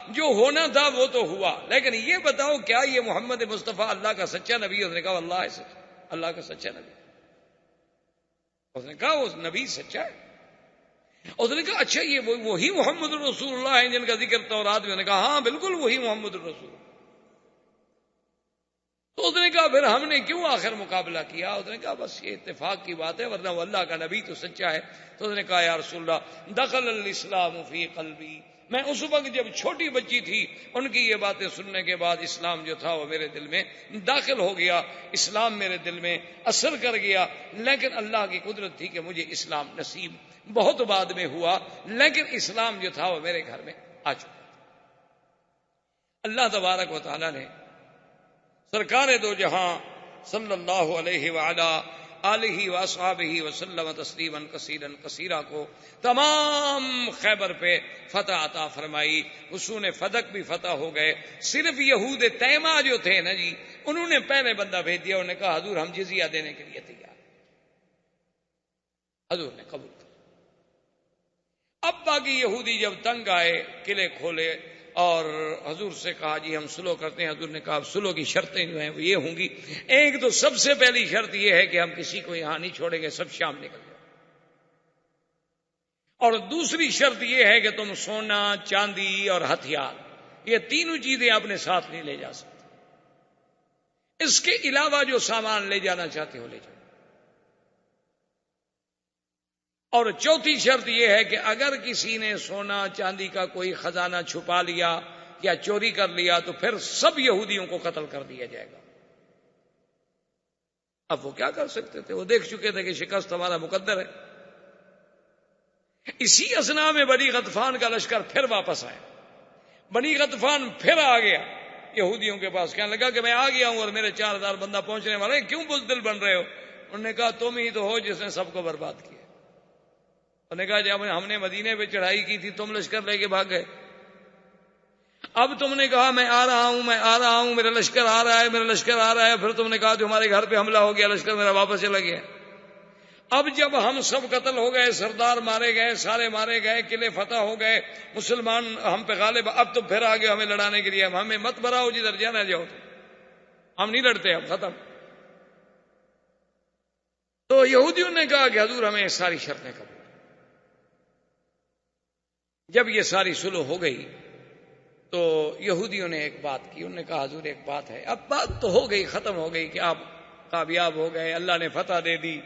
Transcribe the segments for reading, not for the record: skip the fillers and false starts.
جو ہونا تھا وہ تو ہوا، لیکن یہ بتاؤ کیا یہ محمد مصطفیٰ اللہ کا سچا نبی؟ اس نے کہا اللہ ہے سچا، اللہ کا سچا نبی۔ اس نے کہا وہ نبی سچا ہے۔ اس نے کہا اچھا یہ وہی محمد الرسول اللہ ہے جن کا ذکر تورات میں؟ نے کہا ہاں بالکل وہی محمد الرسول۔ تو اس نے کہا پھر ہم نے کیوں آخر مقابلہ کیا؟ اس نے کہا بس یہ اتفاق کی بات ہے، ورنہ وہ اللہ کا نبی تو سچا ہے۔ تو اس نے کہا یا رسول اللہ دخل الاسلام فی قلبی، میں اس وقت جب چھوٹی بچی تھی ان کی یہ باتیں سننے کے بعد اسلام جو تھا وہ میرے دل میں داخل ہو گیا، اسلام میرے دل میں اثر کر گیا، لیکن اللہ کی قدرت تھی کہ مجھے اسلام نصیب بہت بعد میں ہوا، لیکن اسلام جو تھا وہ میرے گھر میں آ چکا۔ اللہ تبارک و تعالی نے سرکار دو جہاں صلی اللہ علیہ وعلا آلہ واصحابہ وسلم تسلیما کثیرا کثیرا کو تمام خیبر پہ فتح عطا فرمائی، حصون فدق بھی فتح ہو گئے۔ صرف یہود تیمہ جو تھے نا جی، انہوں نے پہلے بندہ بھیج دیا، انہوں نے کہا حضور ہم جزیہ دینے کے لیے تیار۔ حضور نے قبول کیا۔ اب باقی یہودی جب تنگ آئے، قلعے کھولے اور حضور سے کہا جی ہم سلو کرتے ہیں۔ حضور نے کہا سلو کی شرطیں جو ہیں وہ یہ ہوں گی، ایک تو سب سے پہلی شرط یہ ہے کہ ہم کسی کو یہاں نہیں چھوڑیں گے، سب شام نکل جائیں، اور دوسری شرط یہ ہے کہ تم سونا چاندی اور ہتھیار یہ تینوں چیزیں اپنے ساتھ نہیں لے جا سکتے، اس کے علاوہ جو سامان لے جانا چاہتے ہو لے جاؤ۔ اور چوتھی شرط یہ ہے کہ اگر کسی نے سونا چاندی کا کوئی خزانہ چھپا لیا یا چوری کر لیا تو پھر سب یہودیوں کو قتل کر دیا جائے گا۔ اب وہ کیا کر سکتے تھے؟ وہ دیکھ چکے تھے کہ شکست ہمارا مقدر ہے۔ اسی اثنا میں بنی غطفان کا لشکر پھر واپس آیا۔ بنی غطفان پھر آ گیا یہودیوں کے پاس، کہنے لگا کہ میں آ گیا ہوں اور میرے 4000 بندہ پہنچنے والے ہیں، کیوں بزدل بن رہے ہو؟ انہوں نے کہا تم ہی تو ہو جس نے سب کو برباد کیا۔ انہوں نے کہا جب ہم نے مدینے پہ چڑھائی کی تھی تم لشکر لے کے بھاگ گئے، اب تم نے کہا میں آ رہا ہوں، میں آ رہا ہوں، میرا لشکر آ رہا ہے، میرا لشکر آ رہا ہے، پھر تم نے کہا جو ہمارے گھر پہ حملہ ہو گیا، لشکر میرا واپس چلا گیا۔ اب جب ہم سب قتل ہو گئے، سردار مارے گئے، سارے مارے گئے، قلعے فتح ہو گئے، مسلمان ہم پہ غالب، اب تو پھر آگے ہمیں لڑانے کے لیے، ہمیں مت براؤ، جدھر جانا جاؤ، ہم نہیں لڑتے، اب ختم۔ تو یہودیوں نے کہا کہ حضور ہمیں ساری شرطیں قبول۔ جب یہ ساری صلح ہو گئی تو یہودیوں نے ایک بات کی، انہوں نے کہا حضور ایک بات ہے، اب بات تو ہو گئی، ختم ہو گئی کہ آپ کامیاب ہو گئے، اللہ نے فتح دے دی،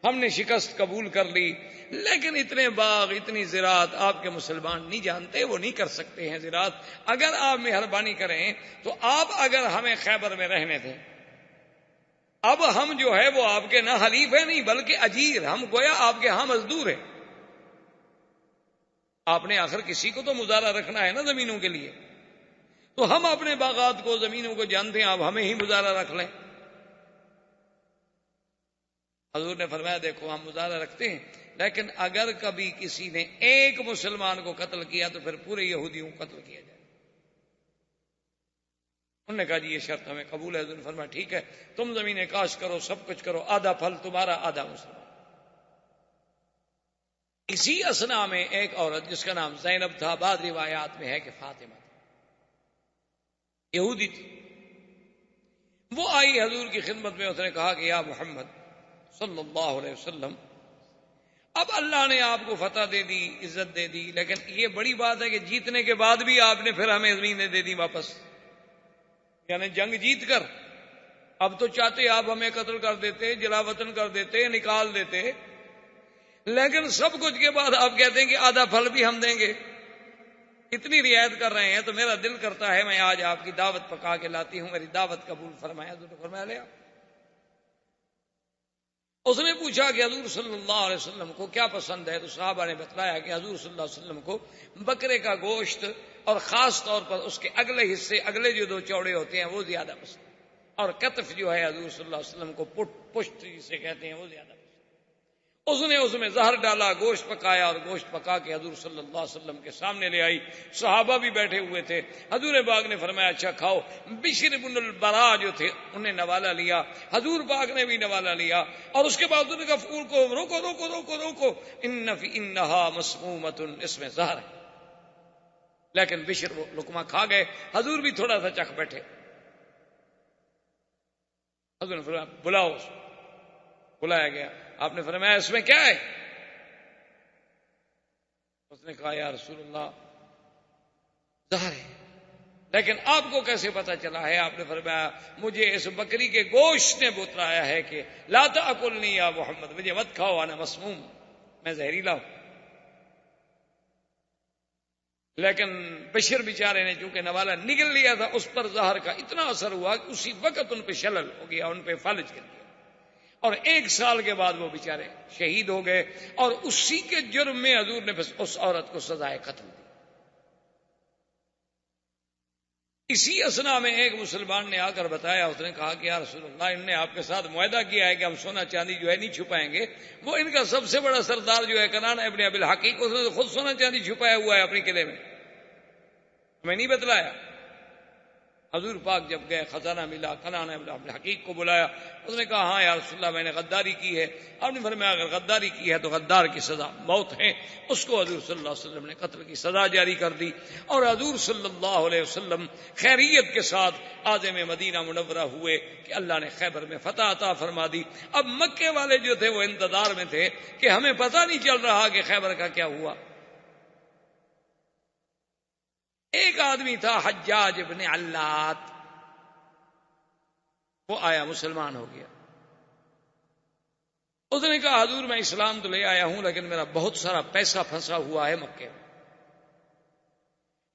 ہم نے شکست قبول کر لی، لیکن اتنے باغ اتنی زراعت آپ کے مسلمان نہیں جانتے، وہ نہیں کر سکتے ہیں زراعت، اگر آپ مہربانی کریں تو آپ اگر ہمیں خیبر میں رہنے دیں، اب ہم جو ہے وہ آپ کے نہ حلیف ہیں نہیں بلکہ اجیر، ہم گویا آپ کے ہاں مزدور ہیں، آپ نے آخر کسی کو تو مزارہ رکھنا ہے نا زمینوں کے لیے، تو ہم اپنے باغات کو زمینوں کو جانتے ہیں، آپ ہمیں ہی مزارہ رکھ لیں۔ حضور نے فرمایا دیکھو ہم مزارہ رکھتے ہیں، لیکن اگر کبھی کسی نے ایک مسلمان کو قتل کیا تو پھر پورے یہودیوں کو قتل کیا جائے۔ انہوں نے کہا جی یہ شرط ہمیں قبول ہے۔ حضور نے فرمایا ٹھیک ہے، تم زمینیں کاش کرو، سب کچھ کرو، آدھا پھل تمہارا آدھا مسلمان۔ اسی اثنا میں ایک عورت جس کا نام زینب تھا، بعض روایات میں ہے کہ فاطمہ تھا، یہودی تھی، وہ آئی حضور کی خدمت میں، اس نے کہا کہ یا محمد صلی اللہ علیہ وسلم، اب اللہ نے آپ کو فتح دے دی، عزت دے دی، لیکن یہ بڑی بات ہے کہ جیتنے کے بعد بھی آپ نے پھر ہمیں زمینیں دے دی واپس، یعنی جنگ جیت کر اب تو چاہتے آپ ہمیں قتل کر دیتے، جلا وطن کر دیتے، نکال دیتے، لیکن سب کچھ کے بعد آپ کہتے ہیں کہ آدھا پھل بھی ہم دیں گے، اتنی رعایت کر رہے ہیں، تو میرا دل کرتا ہے میں آج آپ کی دعوت پکا کے لاتی ہوں، میری دعوت قبول فرمایا۔ حضور نے فرمایا لے آؤ۔ اس نے پوچھا کہ حضور صلی اللہ علیہ وسلم کو کیا پسند ہے، تو صحابہ نے بتلایا کہ حضور صلی اللہ علیہ وسلم کو بکرے کا گوشت اور خاص طور پر اس کے اگلے حصے، اگلے جو دو چوڑے ہوتے ہیں وہ زیادہ پسند، اور کتف جو ہے حضور صلی اللہ علیہ وسلم کو پشت جسے کہتے ہیں وہ زیادہ پسند۔ اس نے اس میں زہر ڈالا، گوشت پکایا، اور گوشت پکا کے حضور صلی اللہ علیہ وسلم کے سامنے لے آئی، صحابہ بھی بیٹھے ہوئے تھے۔ حضور پاک نے فرمایا اچھا کھاؤ۔ بشر بن البراء جو تھے انہیں نوالا لیا، حضور پاک نے بھی نوالا لیا، اور اس کے بعد انہوں نے کہا پھول کو روکو روکو روکو روکو، انہا مسمومۃ، اس میں زہر ہے، لیکن بشر وہ لقمہ کھا گئے، حضور بھی تھوڑا سا چکھ بیٹھے۔ حضور نے فرمایا بلاؤ اس کو۔ بلایا گیا، آپ نے فرمایا اس میں کیا ہے؟ اس نے کہا یا رسول اللہ زہر ہے، لیکن آپ کو کیسے پتا چلا ہے؟ آپ نے فرمایا مجھے اس بکری کے گوشت نے بتلایا ہے کہ لا تاکلنی یا محمد، مجھے مت کھاؤ، انا مسموم، میں زہریلا ہوں۔ لیکن بشر بیچارے نے چونکہ نوالا نگل لیا تھا، اس پر زہر کا اتنا اثر ہوا کہ اسی وقت ان پہ شلل ہو گیا، ان پہ فالج کر دیا، اور 1 سال کے بعد وہ بیچارے شہید ہو گئے، اور اسی کے جرم میں حضور نے بس اس عورت کو سزائے قتل دی۔ اسی اسنا میں ایک مسلمان نے آ کر بتایا، اس نے کہا کہ یا رسول اللہ ان نے آپ کے ساتھ معاہدہ کیا ہے کہ ہم سونا چاندی جو ہے نہیں چھپائیں گے۔ وہ ان کا سب سے بڑا سردار جو ہے کنان ابن ابی الحقیق، اس نے خود سونا چاندی چھپایا ہوا ہے اپنے قلعے میں، ہمیں نہیں بتلایا۔ حضور پاک جب گئے، خزانہ ملا، کنان ابن ابی الحقیق کو بلایا، اس نے کہا ہاں یا رسول اللہ میں نے غداری کی ہے۔ آپ نے فرمایا اگر غداری کی ہے تو غدار کی سزا موت ہے۔ اس کو حضور صلی اللہ علیہ وسلم نے قتل کی سزا جاری کر دی، اور حضور صلی اللہ علیہ وسلم خیریت کے ساتھ عازم مدینہ منورہ ہوئے کہ اللہ نے خیبر میں فتح عطا فرما دی۔ اب مکے والے جو تھے وہ انتظار میں تھے کہ ہمیں پتہ نہیں چل رہا کہ خیبر کا کیا ہوا۔ ایک آدمی تھا حجاج ابن علات، وہ آیا، مسلمان ہو گیا۔ اس نے کہا حضور میں اسلام تو لے آیا ہوں لیکن میرا بہت سارا پیسہ پھنسا ہوا ہے مکے میں،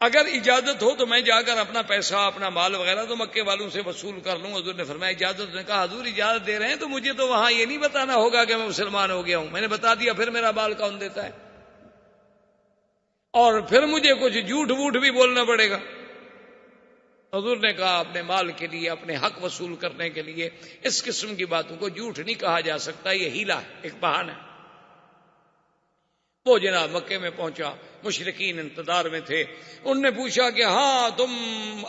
اگر اجازت ہو تو میں جا کر اپنا پیسہ، اپنا مال وغیرہ تو مکے والوں سے وصول کر لوں۔ حضور نے فرمایا اجازت؟ نے کہا حضور اجازت دے رہے ہیں تو مجھے تو وہاں یہ نہیں بتانا ہوگا کہ میں مسلمان ہو گیا ہوں، میں نے بتا دیا پھر میرا مال کون دیتا ہے، اور پھر مجھے کچھ جھوٹ ووٹ بھی بولنا پڑے گا۔ حضور نے کہا اپنے مال کے لیے، اپنے حق وصول کرنے کے لیے اس قسم کی باتوں کو جھوٹ نہیں کہا جا سکتا، یہ ہیلا ہے، ایک بہانہ ہے۔ وہ جناب مکے میں پہنچا، مشرکین انتظار میں تھے، ان نے پوچھا کہ ہاں تم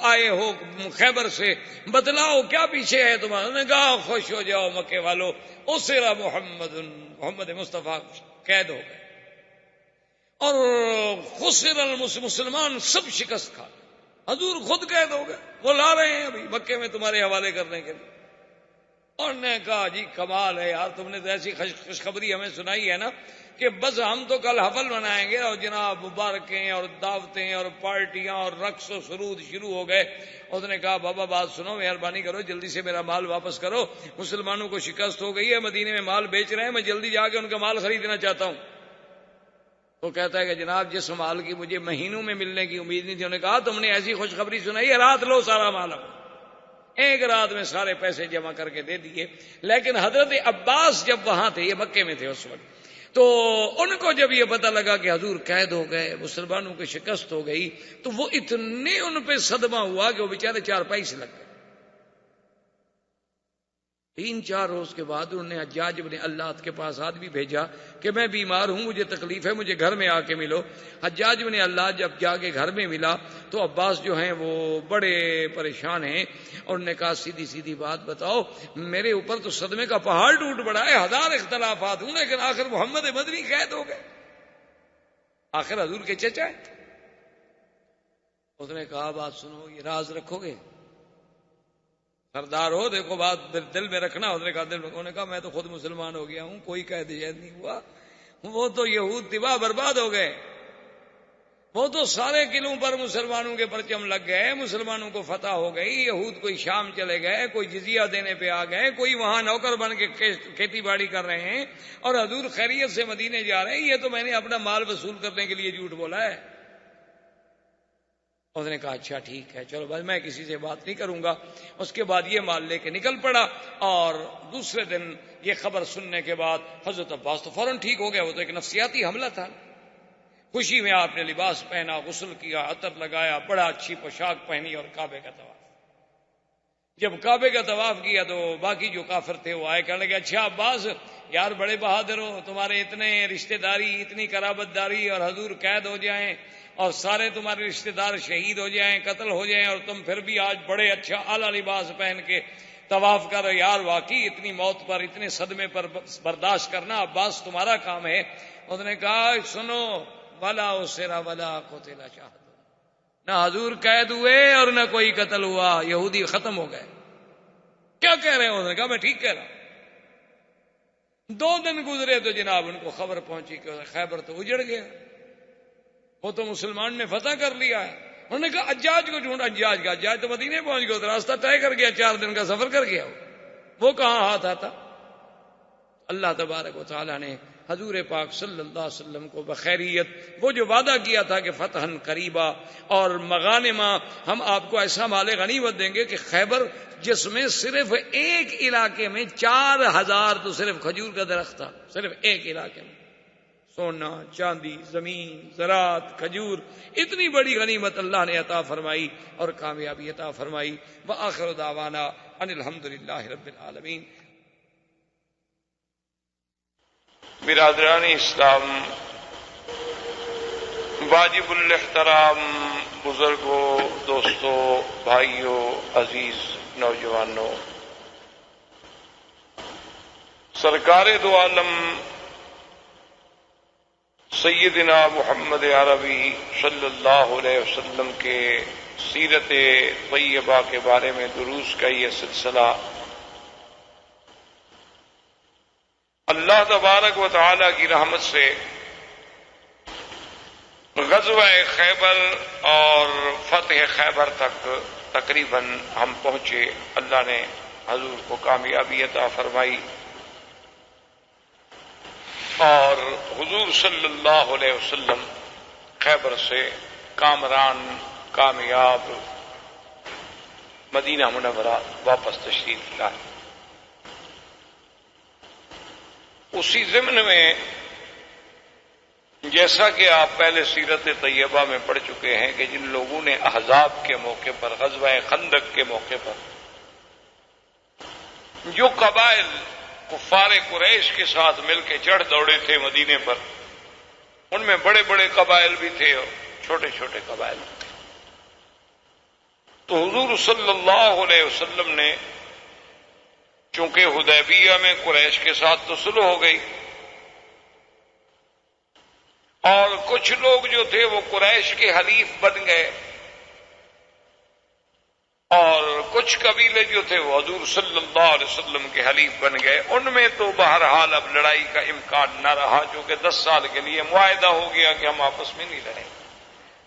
آئے ہو خیبر سے، بتلاؤ کیا پیچھے ہے تمہارا؟ انہوں نے کہا خوش ہو جاؤ مکے والو، اسرا محمد مصطفیٰ قید ہو گئے، اور خسر مسلمان سب شکست کھا، حضور خود قید ہو گئے، وہ لا رہے ہیں ابھی مکے میں تمہارے حوالے کرنے کے لیے۔ اور نے کہا جی کمال ہے یار، تم نے تو ایسی خوشخبری ہمیں سنائی ہے نا کہ بس ہم تو کل حفل منائیں گے، اور جناب مبارکیں اور دعوتیں اور پارٹیاں اور رقص و سرود شروع ہو گئے۔ اس نے کہا بابا بات سنو، مہربانی کرو جلدی سے میرا مال واپس کرو، مسلمانوں کو شکست ہو گئی ہے، مدینے میں مال بیچ رہے ہیں، میں جلدی جا کے ان کا مال خریدنا چاہتا ہوں۔ وہ کہتا ہے کہ جناب جس مال کی مجھے مہینوں میں ملنے کی امید نہیں تھی، انہوں نے کہا تم نے ایسی خوشخبری سنائی ہے، رات لو سارا مال۔ ایک رات میں سارے پیسے جمع کر کے دے دیے۔ لیکن حضرت عباس جب وہاں تھے، یہ مکے میں تھے اس وقت، تو ان کو جب یہ پتہ لگا کہ حضور قید ہو گئے، مسلمانوں کی شکست ہو گئی، تو وہ اتنے ان پہ صدمہ ہوا کہ وہ بیچارے چارپائی سے لگ گئے۔ 3-4 روز کے بعد انہوں نے حجاج بن علات کے پاس آدمی بھیجا کہ میں بیمار ہوں، مجھے تکلیف ہے، مجھے گھر میں آ کے ملو۔ حجاج بن علات جب جا کے گھر میں ملا تو عباس جو ہیں وہ بڑے پریشان ہیں، اور انہوں نے کہا سیدھی سیدھی بات بتاؤ، میرے اوپر تو صدمے کا پہاڑ ٹوٹ پڑا ہے، 1000 اختلافات ہوں، لیکن آخر محمد مدنی قید ہو گئے، آخر حضور کے چچا ہے۔ اس نے کہا بات سنو، یہ راز رکھو گے؟ سردار ہو، دیکھو بات دل میں رکھنا۔ اس نے کہا دل میں، انہوں نے کہا میں تو خود مسلمان ہو گیا ہوں، کوئی قید شید نہیں ہوا، وہ تو یہود تباہ برباد ہو گئے، وہ تو سارے قلعوں پر مسلمانوں کے پرچم لگ گئے، مسلمانوں کو فتح ہو گئی، یہود کوئی شام چلے گئے، کوئی جزیہ دینے پہ آ گئے، کوئی وہاں نوکر بن کے کھیتی باڑی کر رہے ہیں، اور حضور خیریت سے مدینے جا رہے ہیں، یہ تو میں نے اپنا مال وصول کرنے کے لیے جھوٹ بولا ہے۔ اس نے کہا اچھا ٹھیک ہے، چلو بس میں کسی سے بات نہیں کروں گا۔ اس کے بعد یہ مال لے کے نکل پڑا، اور دوسرے دن یہ خبر سننے کے بعد حضرت عباس تو فوراً ٹھیک ہو گیا، وہ تو ایک نفسیاتی حملہ تھا۔ خوشی میں آپ نے لباس پہنا، غسل کیا، عطر لگایا، بڑا اچھی پوشاک پہنی، اور کعبے کا طواف۔ جب کعبے کا طواف کیا تو باقی جو کافر تھے وہ آئے، کہنے لگے اچھا عباس یار بڑے بہادر ہو، تمہارے اتنے رشتہ داری، اتنی قرابت داری، اور حضور قید ہو جائیں اور سارے تمہارے رشتہ دار شہید ہو جائیں، قتل ہو جائیں، اور تم پھر بھی آج بڑے اچھا اعلیٰ لباس پہن کے طواف کر رہے، یار واقعی اتنی موت پر، اتنے صدمے پر برداشت کرنا عباس تمہارا کام ہے۔ اس نے کہا سنو، ولا اسرا ولا قتل شہید، نہ حضور قید ہوئے اور نہ کوئی قتل ہوا، یہودی ختم ہو گئے۔ کیا کہہ رہے ہیں؟ انہوں نے کہا میں ٹھیک کہہ رہا ہوں۔ 2 دن گزرے تو جناب ان کو خبر پہنچی کہ خیبر تو اجڑ گیا، وہ تو مسلمان نے فتح کر لیا ہے۔ انہوں نے کہا حجاج کو ڈھونڈ، حجاج کا حجاج تو مدینے پہنچ گیا، تو راستہ طے کر گیا، 4 دن کا سفر کر گیا، وہ کہاں ہاتھ آتا۔ اللہ تبارک و تعالیٰ نے حضور پاک صلی اللہ علیہ وسلم کو بخیریت وہ جو وعدہ کیا تھا کہ فتحً قریبا اور مغانمہ، ہم آپ کو ایسا مال غنیمت دیں گے کہ خیبر جس میں صرف ایک علاقے میں 4000 تو صرف کھجور کا درخت تھا، صرف ایک علاقے میں، سونا چاندی زمین زراعت کھجور، اتنی بڑی غنیمت اللہ نے عطا فرمائی اور کامیابی عطا فرمائی۔ وآخر دعوانا ان الحمدللہ رب العالمین۔ برادران اسلام، واجب الاحترام بزرگوں، دوستوں، بھائیوں، عزیز نوجوانوں، سرکار دو عالم سیدنا محمد عربی صلی اللہ علیہ وسلم کے سیرت طیبہ کے بارے میں دروس کا یہ سلسلہ اللہ تبارک و تعالی کی رحمت سے غزوہ خیبر اور فتح خیبر تک تقریباً ہم پہنچے۔ اللہ نے حضور کو کامیابی عطا فرمائی اور حضور صلی اللہ علیہ وسلم خیبر سے کامران کامیاب مدینہ منورہ واپس تشریف لائے۔ اسی ضمن میں جیسا کہ آپ پہلے سیرت طیبہ میں پڑھ چکے ہیں کہ جن لوگوں نے احزاب کے موقع پر، غزوہ خندق کے موقع پر جو قبائل کفار قریش کے ساتھ مل کے چڑھ دوڑے تھے مدینے پر، ان میں بڑے بڑے قبائل بھی تھے اور چھوٹے چھوٹے قبائل بھی تھے۔ تو حضور صلی اللہ علیہ وسلم نے چونکہ حدیبیہ میں قریش کے ساتھ تو صلح ہو گئی اور کچھ لوگ جو تھے وہ قریش کے حلیف بن گئے اور کچھ قبیلے جو تھے وہ حضور صلی اللہ علیہ وسلم کے حلیف بن گئے۔ ان میں تو بہرحال اب لڑائی کا امکان نہ رہا، چونکہ 10 سال کے لیے معاہدہ ہو گیا کہ ہم آپس میں نہیں لڑیں۔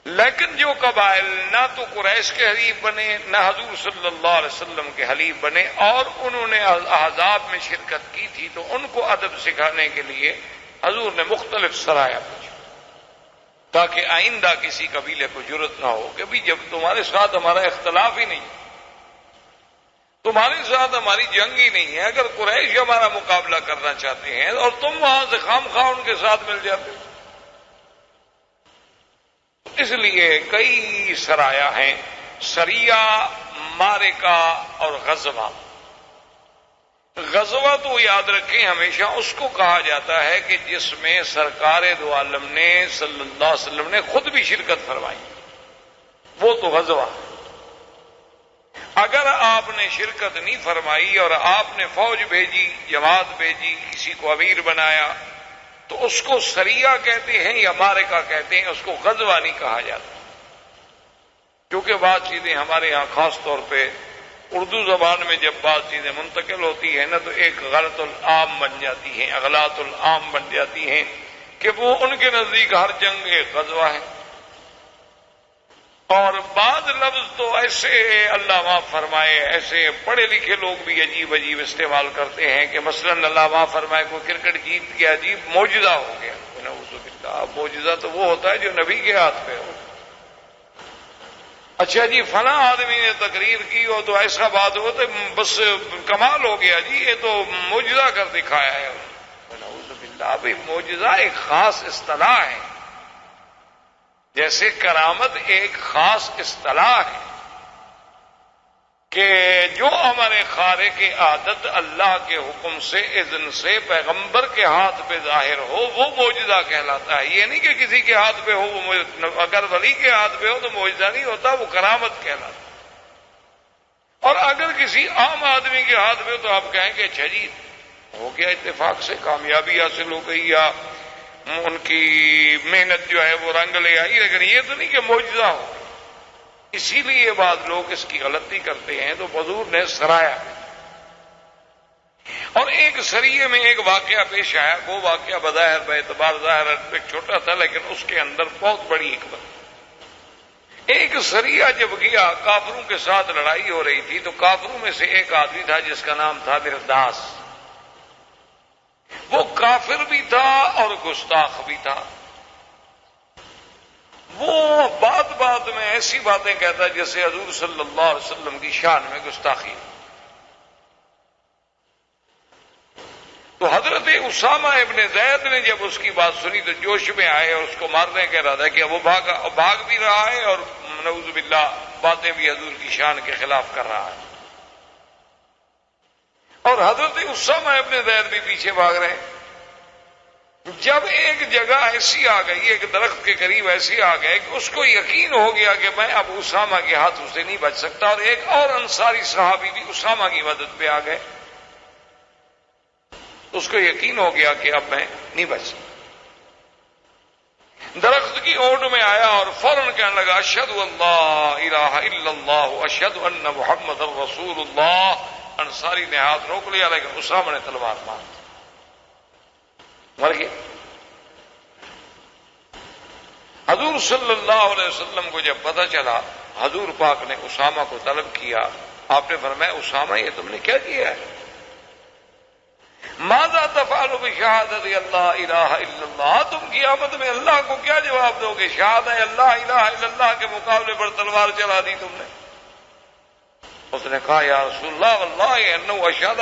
لیکن جو قبائل نہ تو قریش کے حلیف بنے نہ حضور صلی اللہ علیہ وسلم کے حلیف بنے اور انہوں نے احزاب میں شرکت کی تھی، تو ان کو ادب سکھانے کے لیے حضور نے مختلف سرایا بھیجا تاکہ آئندہ کسی قبیلے کو جرأت نہ ہو کہ بھی جب تمہارے ساتھ ہمارا اختلاف ہی نہیں، تمہارے ساتھ ہماری جنگ ہی نہیں ہے، اگر قریش ہمارا مقابلہ کرنا چاہتے ہیں اور تم وہاں سے خام خواہ ان کے ساتھ مل جاتے ہو۔ اس لیے کئی سرایا ہیں، سریہ، معرکہ اور غزوہ۔ غزوہ تو یاد رکھیں ہمیشہ اس کو کہا جاتا ہے کہ جس میں سرکار دو عالم نے صلی اللہ علیہ وسلم نے خود بھی شرکت فرمائی، وہ تو غزوہ۔ اگر آپ نے شرکت نہیں فرمائی اور آپ نے فوج بھیجی، جماعت بھیجی، کسی کو امیر بنایا، تو اس کو سریہ کہتے ہیں یا معرکہ کہتے ہیں، اس کو غزوہ نہیں کہا جاتا۔ کیونکہ بعض چیزیں ہمارے ہاں خاص طور پہ اردو زبان میں جب بعض چیزیں منتقل ہوتی ہیں نا تو ایک غلط العام بن جاتی ہیں، اغلاط العام بن جاتی ہیں کہ وہ ان کے نزدیک ہر جنگ ایک غزوہ ہے۔ اور بعض لفظ تو ایسے اللہ معاف فرمائے، ایسے پڑھے لکھے لوگ بھی عجیب عجیب استعمال کرتے ہیں کہ مثلا اللہ معاف فرمائے کوئی کرکٹ جیت گیا، عجیب معجزہ ہو گیا۔ نعوذ باللہ، معجزہ تو وہ ہوتا ہے جو نبی کے ہاتھ پہ ہو۔ اچھا جی فلاں آدمی نے تقریر کی ہو تو ایسا بات ہو تو بس کمال ہو گیا جی، یہ تو معجزہ کر دکھایا ہے۔ نعوذ باللہ، بھائی معجزہ ایک خاص اصطلاح ہے، جیسے کرامت ایک خاص اصطلاح ہے کہ جو ہمارے خارق عادت اللہ کے حکم سے اذن سے پیغمبر کے ہاتھ پہ ظاہر ہو وہ معجزہ کہلاتا ہے۔ یہ نہیں کہ کسی کے ہاتھ پہ ہو، وہ اگر ولی کے ہاتھ پہ ہو تو معجزہ نہیں ہوتا، وہ کرامت کہلاتا ہے۔ اور اگر کسی عام آدمی کے ہاتھ پہ ہو تو آپ کہیں گے اچھا جی ہو گیا، اتفاق سے کامیابی حاصل ہو گئی یا ان کی محنت جو ہے وہ رنگ لے آئی، لیکن یہ تو نہیں کہ معجزہ ہو۔ اسی لیے بعض لوگ اس کی غلطی کرتے ہیں، تو حضور نے سرایا، اور ایک سریے میں ایک واقعہ پیش آیا، وہ واقعہ بظاہر باعتبار ظاہر ایک چھوٹا تھا، لیکن اس کے اندر بہت بڑی حکمت۔ ایک سریہ جب گیا، کافروں کے ساتھ لڑائی ہو رہی تھی، تو کافروں میں سے ایک آدمی تھا جس کا نام تھا مرداس۔ وہ کافر بھی تھا اور گستاخ بھی تھا۔ وہ بات میں ایسی باتیں کہتا جیسے حضور صلی اللہ علیہ وسلم کی شان میں گستاخی۔ تو حضرت اسامہ ابن زید نے جب اس کی بات سنی تو جوش میں آئے اور اس کو مارنے کا ارادہ کیا۔ وہ بھاگ بھی رہا ہے اور نعوذ باللہ باتیں بھی حضور کی شان کے خلاف کر رہا ہے، اور حضرت اسامہ ابن زید بھی پیچھے بھاگ رہے ہیں۔ جب ایک جگہ ایسی آ گئی، ایک درخت کے قریب ایسی آ گئے کہ اس کو یقین ہو گیا کہ میں اب اسامہ کے ہاتھوں سے نہیں بچ سکتا، اور ایک اور انصاری صحابی بھی اسامہ کی مدد پہ آ گئے، اس کو یقین ہو گیا کہ اب میں نہیں بچ سکتا۔ درخت کی اوٹ میں آیا اور فوراً کہنے لگا اشہد ان لا الہ الا اللہ اشہد ان محمد رسول اللہ۔ انصاری نے ہاتھ روک لیا، لیکن اسامہ نے تلوار مر گیا۔ حضور صلی اللہ علیہ وسلم کو جب پتہ چلا، حضور پاک نے اسامہ کو طلب کیا۔ آپ نے فرمایا اسامہ یہ تم نے کیا کیا ہے؟ ماذا تفعل بشہادت اللہ الہ الا اللہ، تم قیامت میں اللہ کو کیا جواب دو گے؟ شہادت اللہ الہ الا اللہ کے مقابلے پر تلوار چلا دی تم نے۔ اس نے کہا یا رسول اللہ واللہ انہ اشہد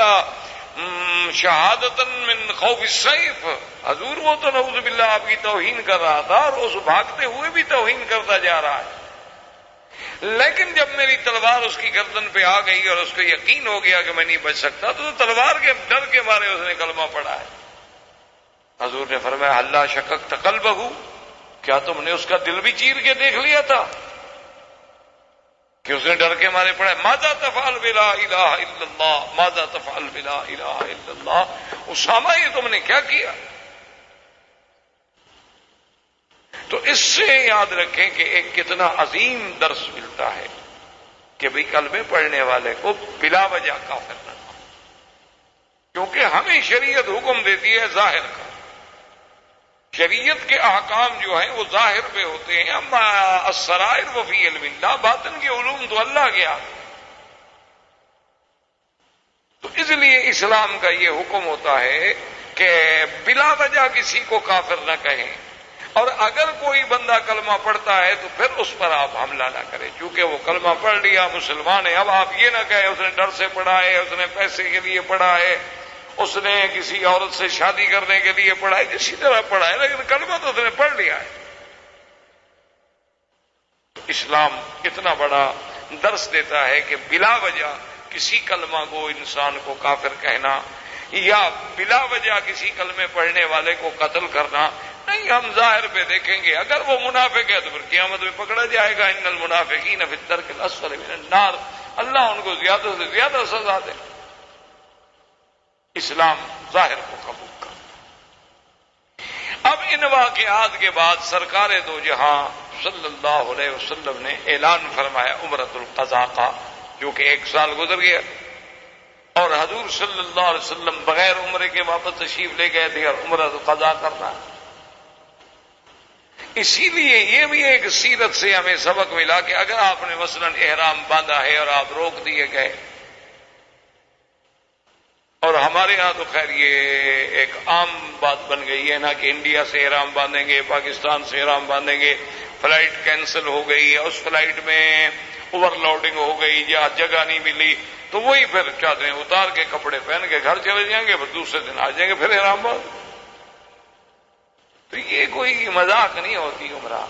شہادتا من خوف السیف۔ حضور وہ تو نعوذ باللہ آپ کی توہین کر رہا تھا، اور اس بھاگتے ہوئے بھی توہین کرتا جا رہا ہے، لیکن جب میری تلوار اس کی گردن پہ آ گئی اور اس کو یقین ہو گیا کہ میں نہیں بچ سکتا، تو تلوار کے ڈر کے مارے اس نے کلمہ پڑھا ہے۔ حضور نے فرمایا اللہ شککت قلبہ، کیا تم نے اس کا دل بھی چیر کے دیکھ لیا تھا کہ اس نے ڈر کے مارے پڑھا ہے؟ ماذا تفعل بلا الہ الا اللہ، ماذا تفعل بلا الہ الا اللہ۔ اسامہ یہ تم نے کیا کیا؟ تو اس سے یاد رکھیں کہ ایک کتنا عظیم درس ملتا ہے کہ بھئی کلمے پڑھنے والے کو بلا وجہ کافر نہ کرو، کیونکہ ہمیں شریعت حکم دیتی ہے ظاہر کا۔ شریعت کے احکام جو ہیں وہ ظاہر پہ ہوتے ہیں، اما السرائر وفی علم اللہ، باطن کے علوم تو اللہ کے ہاتھ۔ تو اس لیے اسلام کا یہ حکم ہوتا ہے کہ بلا وجہ کسی کو کافر نہ کہیں، اور اگر کوئی بندہ کلمہ پڑھتا ہے تو پھر اس پر آپ حملہ نہ کریں، چونکہ وہ کلمہ پڑھ لیا، مسلمان ہے۔ اب آپ یہ نہ کہیں اس نے ڈر سے پڑھا ہے، اس نے پیسے کے لیے پڑھا ہے، اس نے کسی عورت سے شادی کرنے کے لیے پڑھا ہے، کسی طرح پڑھا ہے، لیکن کلمہ تو اس نے پڑھ لیا ہے۔ اسلام اتنا بڑا درس دیتا ہے کہ بلا وجہ کسی کلمہ کو انسان کو کافر کہنا، یا بلا وجہ کسی کلمے پڑھنے والے کو قتل کرنا نہیں۔ ہم ظاہر پہ دیکھیں گے، اگر وہ منافق ہے تو پھر قیامت میں پکڑا جائے گا، ان المنافقین فی الدرک الاسفل من النار، اللہ ان کو زیادہ سے زیادہ سزا دے۔ اسلام ظاہر کو قبول کر۔ اب ان واقعات کے بعد سرکار دو جہاں صلی اللہ علیہ وسلم نے اعلان فرمایا عمرۃ القضاء کا، جو کہ 1 سال گزر گیا، اور حضور صلی اللہ علیہ وسلم بغیر عمرے کے واپس تشریف لے گئے تھے، اور عمرۃ القضاء کرنا۔ اسی لیے یہ بھی ایک سیرت سے ہمیں سبق ملا کہ اگر آپ نے مثلا احرام باندھا ہے اور آپ روک دیے گئے، اور ہمارے ہاں تو خیر یہ ایک عام بات بن گئی ہے نا کہ انڈیا سے احرام باندھیں گے، پاکستان سے احرام باندھیں گے، فلائٹ کینسل ہو گئی ہے، اس فلائٹ میں اوور لوڈنگ ہو گئی یا جگہ نہیں ملی، تو وہی پھر چادریں اتار کے کپڑے پہن کے گھر چلے جائیں گے، پھر دوسرے دن آ جائیں گے پھر احرام باندھ۔ تو یہ کوئی مذاق نہیں ہوتی عمرہ۔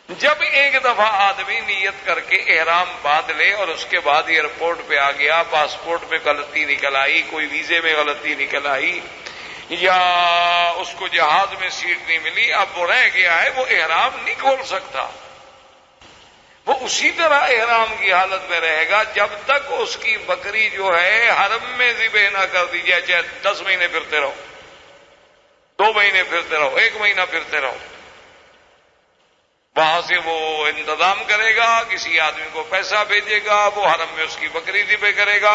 جب ایک دفعہ آدمی نیت کر کے احرام باندھ لے اور اس کے بعد ایئرپورٹ پہ آ گیا، پاسپورٹ میں غلطی نکل آئی، کوئی ویزے میں غلطی نکل آئی، یا اس کو جہاز میں سیٹ نہیں ملی، اب وہ رہ گیا ہے، وہ احرام نہیں کھول سکتا، وہ اسی طرح احرام کی حالت میں رہے گا جب تک اس کی بکری جو ہے حرم میں ذبح نہ کر دی جائے، چاہے 10 مہینے پھرتے رہو، 2 مہینے پھرتے رہو، 1 مہینہ پھرتے رہو، وہاں سے وہ انتظام کرے گا، کسی آدمی کو پیسہ بھیجے گا، وہ حرم میں اس کی بکری ذبح کرے گا،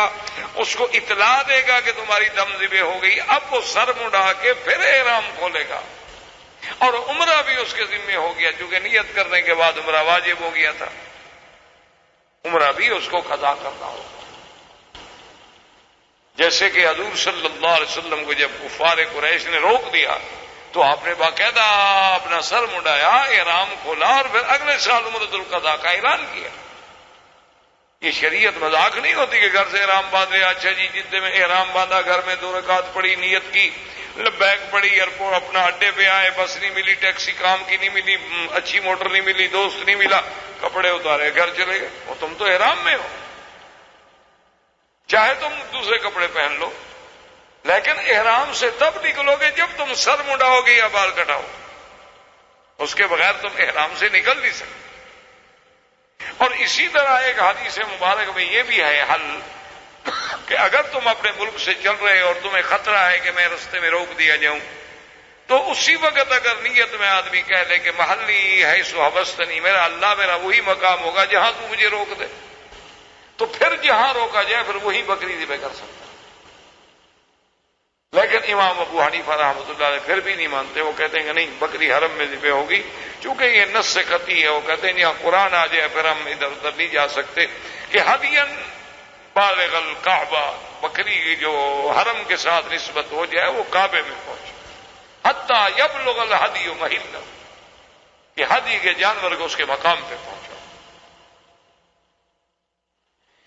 اس کو اطلاع دے گا کہ تمہاری دم ذبح ہو گئی، اب وہ سر مڑا کے پھر احرام کھولے گا، اور عمرہ بھی اس کے ذمہ ہو گیا، چونکہ نیت کرنے کے بعد عمرہ واجب ہو گیا تھا، عمرہ بھی اس کو قضا کرنا ہوگا۔ جیسے کہ حضور صلی اللہ علیہ وسلم کو جب کفار قریش نے روک دیا تو آپ نے باقاعدہ اپنا سر مڈایا، احرام کھولا، اور پھر اگلے سال عمرۃ القضاء کا اعلان کیا۔ یہ شریعت مذاق نہیں ہوتی کہ گھر سے احرام باندھ لیا، اچھا جی جدے میں احرام باندھا، گھر میں 2 رکعت پڑھی، نیت کی، لبیک پڑھی، ایئرپورٹ اپنا اڈے پہ آئے، بس نہیں ملی، ٹیکسی کام کی نہیں ملی، اچھی موٹر نہیں ملی، دوست نہیں ملا، کپڑے اتارے گھر چلے گئے۔ وہ تم تو احرام میں ہو، چاہے تم دوسرے کپڑے پہن لو، لیکن احرام سے تب نکلو گے جب تم سر مڈاؤ گے یا بال کٹاؤ، اس کے بغیر تم احرام سے نکل نہیں سکتے۔ اور اسی طرح ایک حدیث مبارک میں یہ بھی ہے حل کہ اگر تم اپنے ملک سے چل رہے اور تمہیں خطرہ ہے کہ میں رستے میں روک دیا جاؤں، تو اسی وقت اگر نیت میں آدمی کہہ لے کہ محلی ہے سو حبستنی، میرا اللہ میرا وہی مقام ہوگا جہاں تو مجھے روک دے، تو پھر جہاں روکا جائے پھر وہی بکری ذبح کر سکتا۔ لیکن امام ابو حنیفہ رحمۃ اللہ علیہ پھر بھی نہیں مانتے، وہ کہتے ہیں کہ نہیں، بکری حرم میں ذبح ہوگی، چونکہ یہ نص سے قطعی ہے۔ وہ کہتے ہیں یہاں قرآن آ جائے پھر ہم ادھر ادھر نہیں جا سکتے کہ ہدین بالغ الکعبہ، بکری جو حرم کے ساتھ نسبت ہو جائے وہ کعبے میں پہنچے، حتی یبلغ الہدی محلہ، کہ ہدی کے جانور کو اس کے مقام پہ پہنچا۔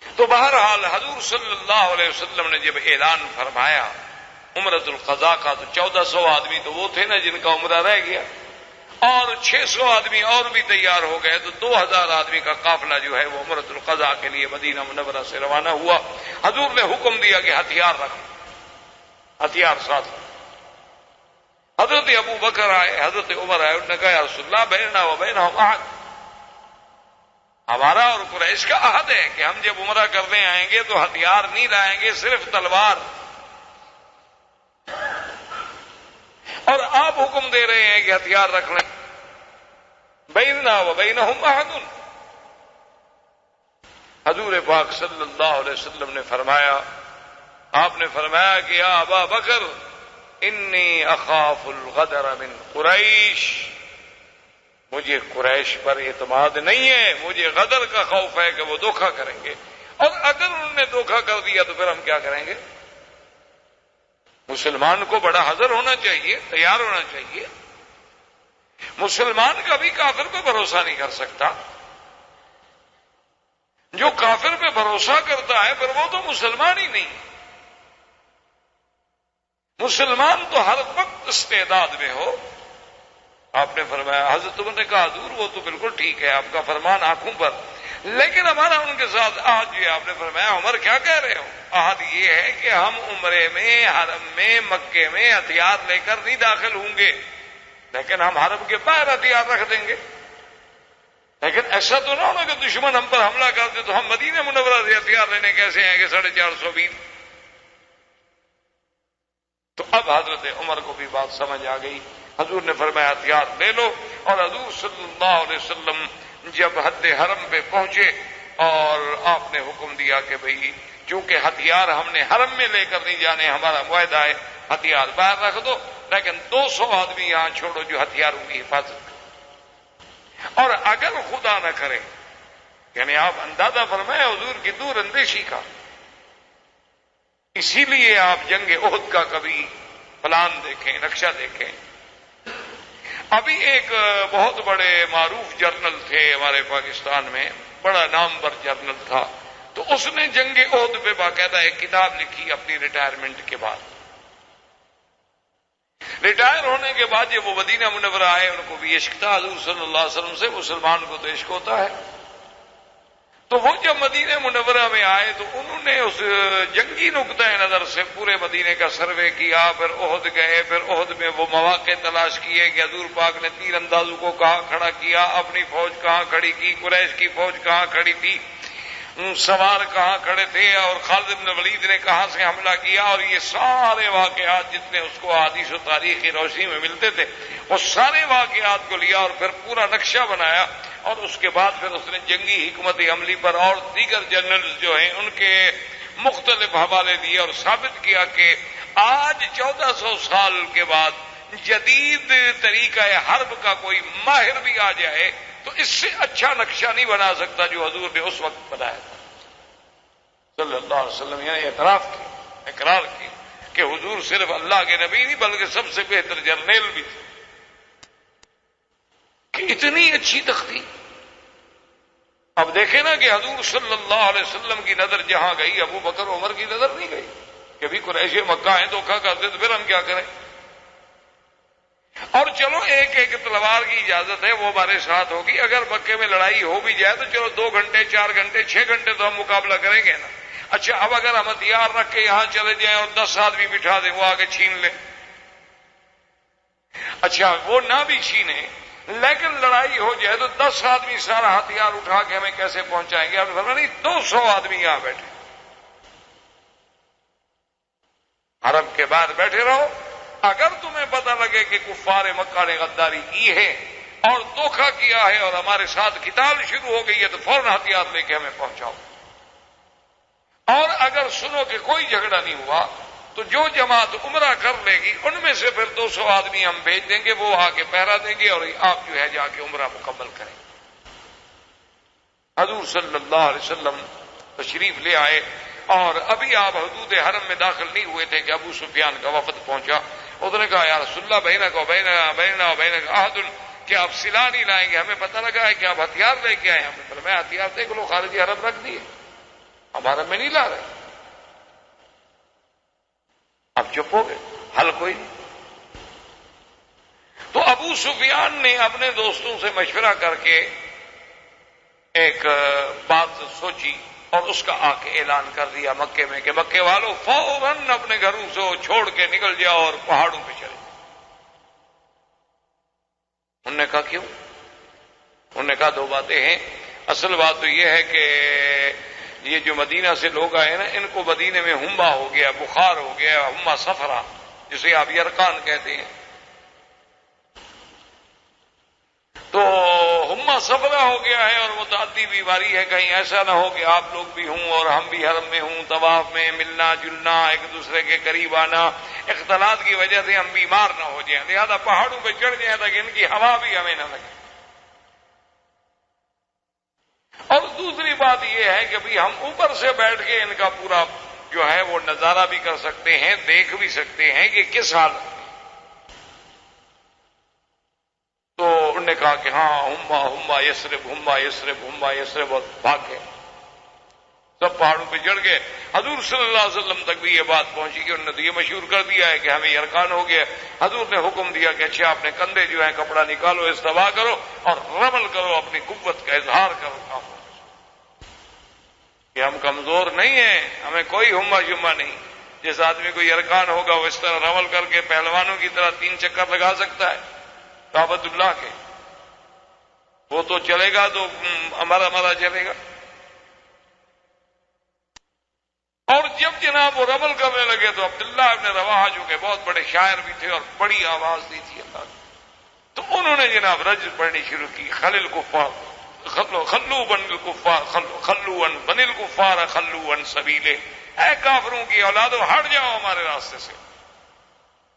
تو بہرحال حضور صلی اللہ علیہ وسلم نے جب اعلان فرمایا عمرۃ القضاء کا، تو 1400 آدمی تو وہ تھے نا جن کا عمرہ رہ گیا، اور 600 آدمی اور بھی تیار ہو گئے، تو 2000 آدمی کا قافلہ جو ہے وہ عمرۃ القضاء کے لیے مدینہ منورہ سے روانہ ہوا۔ حضور نے حکم دیا کہ ہتھیار رکھو، ہتھیار ساتھ رکھو۔ حضرت ابو بکر آئے، حضرت عمر آئے، انہوں نے کہا یا رسول اللہ بیننا و بینہم عہد، ہمارا اور قریش کا عہد ہے کہ ہم جب عمرہ کرنے آئیں گے تو ہتھیار نہیں لائیں گے، صرف تلوار، اور آپ حکم دے رہے ہیں کہ ہتھیار رکھ لیں۔ بیننا و بینہم عہد، حضور پاک صلی اللہ علیہ وسلم نے فرمایا، آپ نے فرمایا کہ یا ابا بکر انی اخاف الغدر من قریش، مجھے قریش پر اعتماد نہیں ہے، مجھے غدر کا خوف ہے کہ وہ دھوکہ کریں گے، اور اگر انہوں نے دھوکہ کر دیا تو پھر ہم کیا کریں گے؟ مسلمان کو بڑا حذر ہونا چاہیے، تیار ہونا چاہیے۔ مسلمان کبھی کافر پہ بھروسہ نہیں کر سکتا، جو کافر پہ بھروسہ کرتا ہے پھر وہ تو مسلمان ہی نہیں۔ مسلمان تو ہر وقت استعداد میں ہو۔ آپ نے فرمایا، حضرت عمر نے کہا حضور وہ تو بالکل ٹھیک ہے، آپ کا فرمان آنکھوں پر، لیکن ہمارا ان کے ساتھ عہد یہ، آپ نے فرمایا عمر کیا کہہ رہے ہو؟ عہد یہ ہے کہ ہم عمرے میں، حرم میں، مکے میں ہتھیار لے کر نہیں داخل ہوں گے، لیکن ہم حرم کے باہر ہتھیار رکھ دیں گے۔ لیکن ایسا تو نہ ہونا کہ دشمن ہم پر حملہ کر دے تو ہم مدینہ منورہ سے ہتھیار لینے کیسے آئیں گے 450 تو اب حضرت عمر کو بھی بات سمجھ آ گئی۔ حضور نے فرمایا ہتھیار لے لو، اور حضور صلی اللہ علیہ وسلم جب حد حرم پہ پہنچے اور آپ نے حکم دیا کہ بھئی چونکہ ہتھیار ہم نے حرم میں لے کر نہیں جانے، ہمارا معاہدہ ہے، ہتھیار باہر رکھ دو، لیکن 200 آدمی یہاں چھوڑو جو ہتھیاروں کی حفاظت کریں، اور اگر خدا نہ کرے، یعنی آپ اندازہ فرمائیں حضور کی دور اندیشی کا، اسی لیے آپ جنگ احد کا کبھی پلان دیکھیں، نقشہ دیکھیں۔ ابھی ایک بہت بڑے معروف جرنل تھے ہمارے پاکستان میں، بڑا نامور جرنل تھا، تو اس نے جنگ احد پہ باقاعدہ ایک کتاب لکھی اپنی ریٹائرمنٹ کے بعد۔ ریٹائر ہونے کے بعد جب وہ مدینہ منورہ آئے، ان کو بھی عشق تھا حضور صلی اللہ علیہ وسلم سے، مسلمان کو تو عشق ہوتا ہے، تو وہ جب مدینہ منورہ میں آئے تو انہوں نے اس جنگی نقطۂ نظر سے پورے مدینے کا سروے کیا، پھر احد گئے، پھر احد میں وہ مواقع تلاش کیے کہ حضور پاک نے تیر اندازوں کو کہاں کھڑا کیا، اپنی فوج کہاں کھڑی کی، قریش کی فوج کہاں کھڑی تھی، سوار کہاں کھڑے تھے اور خالد بن ولید نے کہاں سے حملہ کیا، اور یہ سارے واقعات جتنے اس کو حدیث و تاریخی روشنی میں ملتے تھے وہ سارے واقعات کو لیا اور پھر پورا نقشہ بنایا، اور اس کے بعد پھر اس نے جنگی حکمت عملی پر اور دیگر جنرلز جو ہیں ان کے مختلف حوالے دیے اور ثابت کیا کہ آج 1400 سال کے بعد جدید طریقہ حرب کا کوئی ماہر بھی آ جائے تو اس سے اچھا نقشہ نہیں بنا سکتا جو حضور نے اس وقت بنایا تھا صلی اللہ علیہ وسلم۔ یعنی اعتراف کیا، اقرار کیا کہ حضور صرف اللہ کے نبی نہیں بلکہ سب سے بہتر جرنیل بھی تھے، کہ اتنی اچھی تختی۔ اب دیکھیں نا کہ حضور صلی اللہ علیہ وسلم کی نظر جہاں گئی ابو بکر عمر کی نظر نہیں گئی، کہ بھی قریش مکہ ہیں دھوکہ کرتے تو پھر ہم کیا کریں؟ اور چلو ایک ایک تلوار کی اجازت ہے وہ ہمارے ساتھ ہوگی، اگر مکے میں لڑائی ہو بھی جائے تو چلو 2 گھنٹے 4 گھنٹے 6 گھنٹے تو ہم مقابلہ کریں گے نا۔ اچھا اب اگر ہم ہتھیار رکھ کے یہاں چلے جائیں اور 10 آدمی بٹھا دیں وہ آگے چھین لیں، اچھا وہ نہ بھی چھینے لیکن لڑائی ہو جائے تو 10 آدمی سارا ہتھیار اٹھا کے ہمیں کیسے پہنچائیں گے؟ اب نہیں 200 آدمی یہاں بیٹھے، حرم کے بعد بیٹھے رہو، اگر تمہیں پتہ لگے کہ کفار مکہ نے غداری کی ہے اور دھوکہ کیا ہے اور ہمارے ساتھ قتال شروع ہو گئی ہے تو فوراً ہتھیار لے کے ہمیں پہنچاؤ، اور اگر سنو کہ کوئی جھگڑا نہیں ہوا تو جو جماعت عمرہ کر لے گی ان میں سے پھر 200 آدمی ہم بھیج دیں گے، وہ آ کے پہرا دیں گے اور آپ جو ہے جا کے عمرہ مکمل کریں۔ حضور صلی اللہ علیہ وسلم تشریف لے آئے اور ابھی آپ حدود حرم میں داخل نہیں ہوئے تھے کہ ابو سفیان کا وفد پہنچا۔ اس نے کہا یا رسول اللہ بینک و بینک عہد، کہ آپ سلا نہیں لائیں گے؟ ہمیں پتہ لگا ہے کہ آپ ہتھیار لے کے آئے ہیں۔ میں ہتھیار دیکھ لو خارجی حرم رکھ دیے، اب حرم میں نہیں لا رہے۔ اب چپ ہو گئے، حل کوئی نہیں۔ تو ابو سفیان نے اپنے دوستوں سے مشورہ کر کے ایک بات سوچی اور اس کا آ کے اعلان کر دیا مکے میں کہ مکے والوں فوراً اپنے گھروں سے چھوڑ کے نکل جاؤ اور پہاڑوں پہ چلے۔ انہوں نے کہا کیوں؟ انہوں نے کہا 2 باتیں ہیں۔ اصل بات تو یہ ہے کہ یہ جو مدینہ سے لوگ آئے نا ان کو مدینے میں ہما ہو گیا، بخار ہو گیا، ہما صفرا جسے آپ یرقان کہتے ہیں، تو ہما صفرا ہو گیا ہے اور متعدی بیماری ہے، کہیں ایسا نہ ہو کہ آپ لوگ بھی ہوں اور ہم بھی حرم میں ہوں، طواف میں ملنا جلنا، ایک دوسرے کے قریب آنا، اختلاط کی وجہ سے ہم بیمار نہ ہو جائیں، لہذا پہاڑوں پہ چڑھ جائیں تاکہ ان کی ہوا بھی ہمیں نہ لگے۔ اور دوسری بات یہ ہے کہ بھی ہم اوپر سے بیٹھ کے ان کا پورا جو ہے وہ نظارہ بھی کر سکتے ہیں، دیکھ بھی سکتے ہیں کہ کس حال۔ تو انہوں نے کہا کہ ہاں ہما یسرب ہما یسرب ہما یسرب، اور بھاگ گئے، سب پہاڑوں پہ چڑھ گئے۔ حضور صلی اللہ علیہ وسلم تک بھی یہ بات پہنچی کہ انہوں نے تو یہ مشہور کر دیا ہے کہ ہمیں یرقان ہو گیا۔ حضور نے حکم دیا کہ اچھا اپنے کندھے جو ہیں کپڑا نکالو، استوا کرو اور رمل کرو، اپنی قوت کا اظہار کرو کہ ہم کمزور نہیں ہیں، ہمیں کوئی ہما شما نہیں۔ جس آدمی کو یرقان ہوگا وہ اس طرح رمل کر کے پہلوانوں کی طرح 3 چکر لگا سکتا ہے کعبۃ اللہ کے، وہ تو چلے گا تو ہمارا چلے گا۔ اور جب جناب وہ رمل کرنے لگے تو عبداللہ ابن رواحہ جو کہ بہت بڑے شاعر بھی تھے اور بڑی آواز دی تھی اللہ نے، تو انہوں نے جناب رجز پڑھنی شروع کی، خلل کفار خلو بن الکفار خلو بن الکفار خلو ان سبیلے، اے کافروں کی اولادو ہٹ جاؤ ہمارے راستے سے،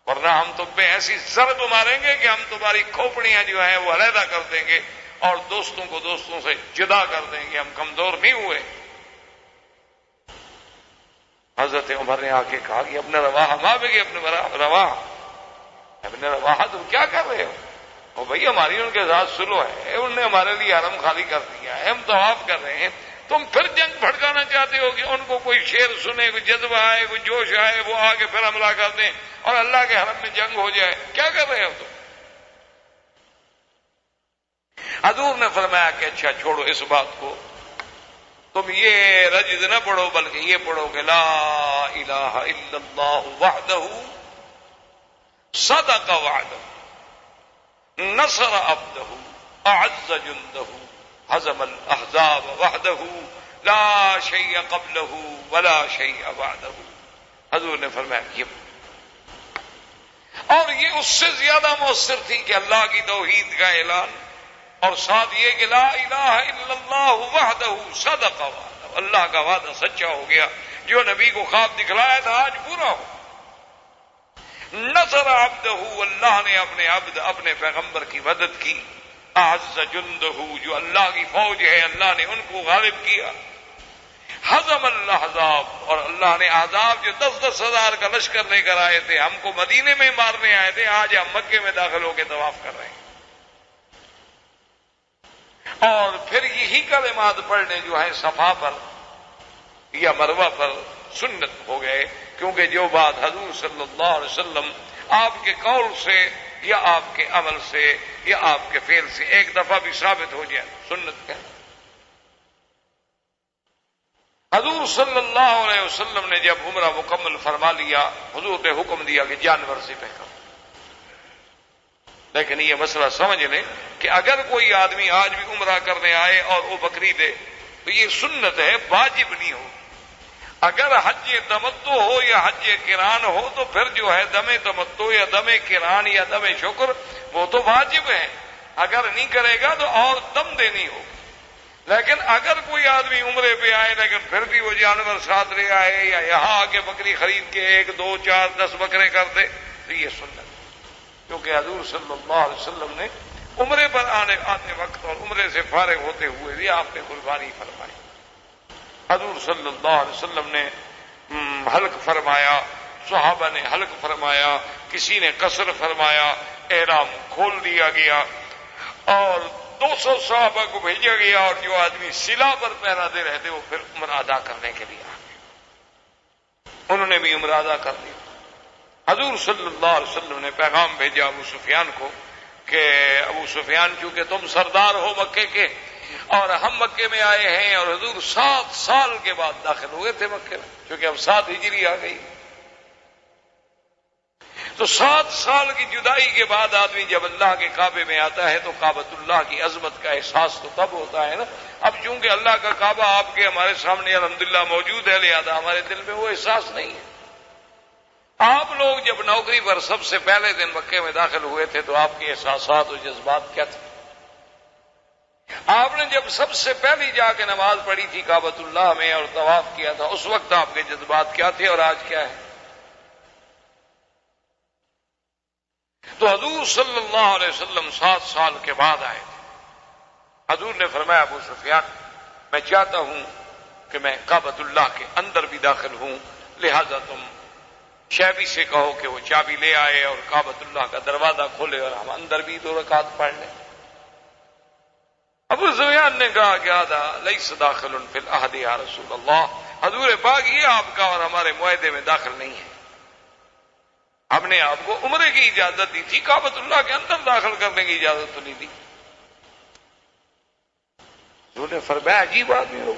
ورنہ ہم تم پہ ایسی ضرب ماریں گے کہ ہم تمہاری کھوپڑیاں جو ہیں وہ علیحدہ کر دیں گے اور دوستوں کو دوستوں سے جدا کر دیں گے، ہم کمزور نہیں ہوئے۔ حضرت عمر نے آ کے کہا کہ ابن رواحہ ماں بے ابن رواحہ تم کیا کر رہے ہو؟ اور بھائی ہماری ان کے ساتھ سلو ہے، انہوں نے ہمارے لیے حرم خالی کر دیا ہے، ہم طواف کر رہے ہیں، تم پھر جنگ بھڑکانا چاہتے ہو کہ ان کو کوئی شعر سنے، کوئی جذبہ آئے، کوئی جوش آئے، وہ آگے پھر حملہ کر دیں اور اللہ کے حرم میں جنگ ہو جائے، کیا کر رہے ہو تم؟ حضور نے فرمایا کہ اچھا چھوڑو اس بات کو، تم یہ رجز نہ پڑھو بلکہ یہ پڑھو کہ لا الہ الا اللہ وحدہ صدق وعدہ نصر عبدہ اعز جندہ ہزم الاحزاب وحدہ لا شيء قبله ولا شيء بعده. حضور نے فرمایا یہ، اور یہ اس سے زیادہ مؤثر تھی کہ اللہ کی توحید کا اعلان، اور ساتھ یہ کہ لا الہ الا اللہ وحدہ صدق وعدہ، اللہ کا وعدہ سچا ہو گیا، جو نبی کو خواب دکھلایا تھا آج پورا ہو. نصر عبدہ، اللہ نے اپنے عبد اپنے پیغمبر کی مدد کی. اعز جندہ، جو اللہ کی فوج ہے اللہ نے ان کو غالب کیا. ہزم الاحزاب، اور اللہ نے احزاب جو 10-10 ہزار کا لشکر لے کر آئے تھے، ہم کو مدینے میں مارنے آئے تھے، آج ہم مکے میں داخل ہو کے طواف کر رہے ہیں. اور پھر یہی کلمات پڑھنے جو ہے صفا پر یا مروہ پر سنت ہو گئے، کیونکہ جو بات حضور صلی اللہ علیہ وسلم آپ کے قول سے یا آپ کے عمل سے یا آپ کے فعل سے ایک دفعہ بھی ثابت ہو جائے سنت ہے. حضور صلی اللہ علیہ وسلم نے جب عمرہ مکمل فرما لیا، حضور نے حکم دیا کہ جانور سے پہکو. لیکن یہ مسئلہ سمجھ لیں کہ اگر کوئی آدمی آج بھی عمرہ کرنے آئے اور وہ بکری دے تو یہ سنت ہے، واجب نہیں ہو. اگر حج تمتع ہو یا حج قران ہو تو پھر جو ہے دم تمتع یا دم قران یا دم شکر وہ تو واجب ہے، اگر نہیں کرے گا تو اور دم دینی ہو. لیکن اگر کوئی آدمی عمرے پہ آئے لیکن پھر بھی وہ جانور ساتھ لے آئے یا یہاں آ کے بکری خرید کے 1 2 4 10 بکرے کر دے تو یہ سنت، کیونکہ حضور صلی اللہ علیہ وسلم نے عمرے پر آتے وقت اور عمرے سے فارغ ہوتے ہوئے بھی آپ نے قربانی فرمائی. حضور صلی اللہ علیہ وسلم نے حلق فرمایا، صحابہ نے حلق فرمایا، کسی نے قصر فرمایا، احرام کھول دیا گیا اور 200 صحابہ کو بھیجا گیا، اور جو آدمی سلا پر پہراتے رہتے وہ پھر عمرہ ادا کرنے کے لیے آ گئے، انہوں نے بھی عمرہ ادا کر دیا. حضور صلی اللہ علیہ وسلم نے پیغام بھیجا ابو سفیان کو کہ ابو سفیان چونکہ تم سردار ہو مکے کے اور ہم مکے میں آئے ہیں، اور حضور 7 سال کے بعد داخل ہوئے تھے مکے میں، کیونکہ اب 7 ہجری آ گئی، تو 7 سال کی جدائی کے بعد آدمی جب اللہ کے کعبے میں آتا ہے تو کعبۃ اللہ کی عظمت کا احساس تو تب ہوتا ہے نا. اب چونکہ اللہ کا کعبہ آپ کے ہمارے سامنے الحمدللہ موجود ہے، لہذا ہمارے دل میں وہ احساس نہیں ہے. آپ لوگ جب نوکری پر سب سے پہلے دن مکے میں داخل ہوئے تھے تو آپ کے احساسات اور جذبات کیا تھے؟ آپ نے جب سب سے پہلی جا کے نماز پڑھی تھی کعبۃ اللہ میں اور طواف کیا تھا، اس وقت آپ کے جذبات کیا تھے اور آج کیا ہے؟ تو حضور صلی اللہ علیہ وسلم 7 سال کے بعد آئے تھے. حضور نے فرمایا ابو سفیان میں چاہتا ہوں کہ میں کعبۃ اللہ کے اندر بھی داخل ہوں، لہذا تم شیبی سے کہو کہ وہ چابی لے آئے اور کعبۃ اللہ کا دروازہ کھولے اور ہم اندر بھی 2 رکعت پڑھ لیں. ابو سفیان نے کہا کہ آدھا لیس داخل فی العہد یا رسول اللہ، حضور پاک یہ آپ کا اور ہمارے معاہدے میں داخل نہیں ہے. ہم نے آپ کو عمرے کی اجازت دی تھی، کعبۃ اللہ کے اندر داخل کرنے کی اجازت تو نہیں دی. انہوں نے فرمایا عجیب آدمی ہو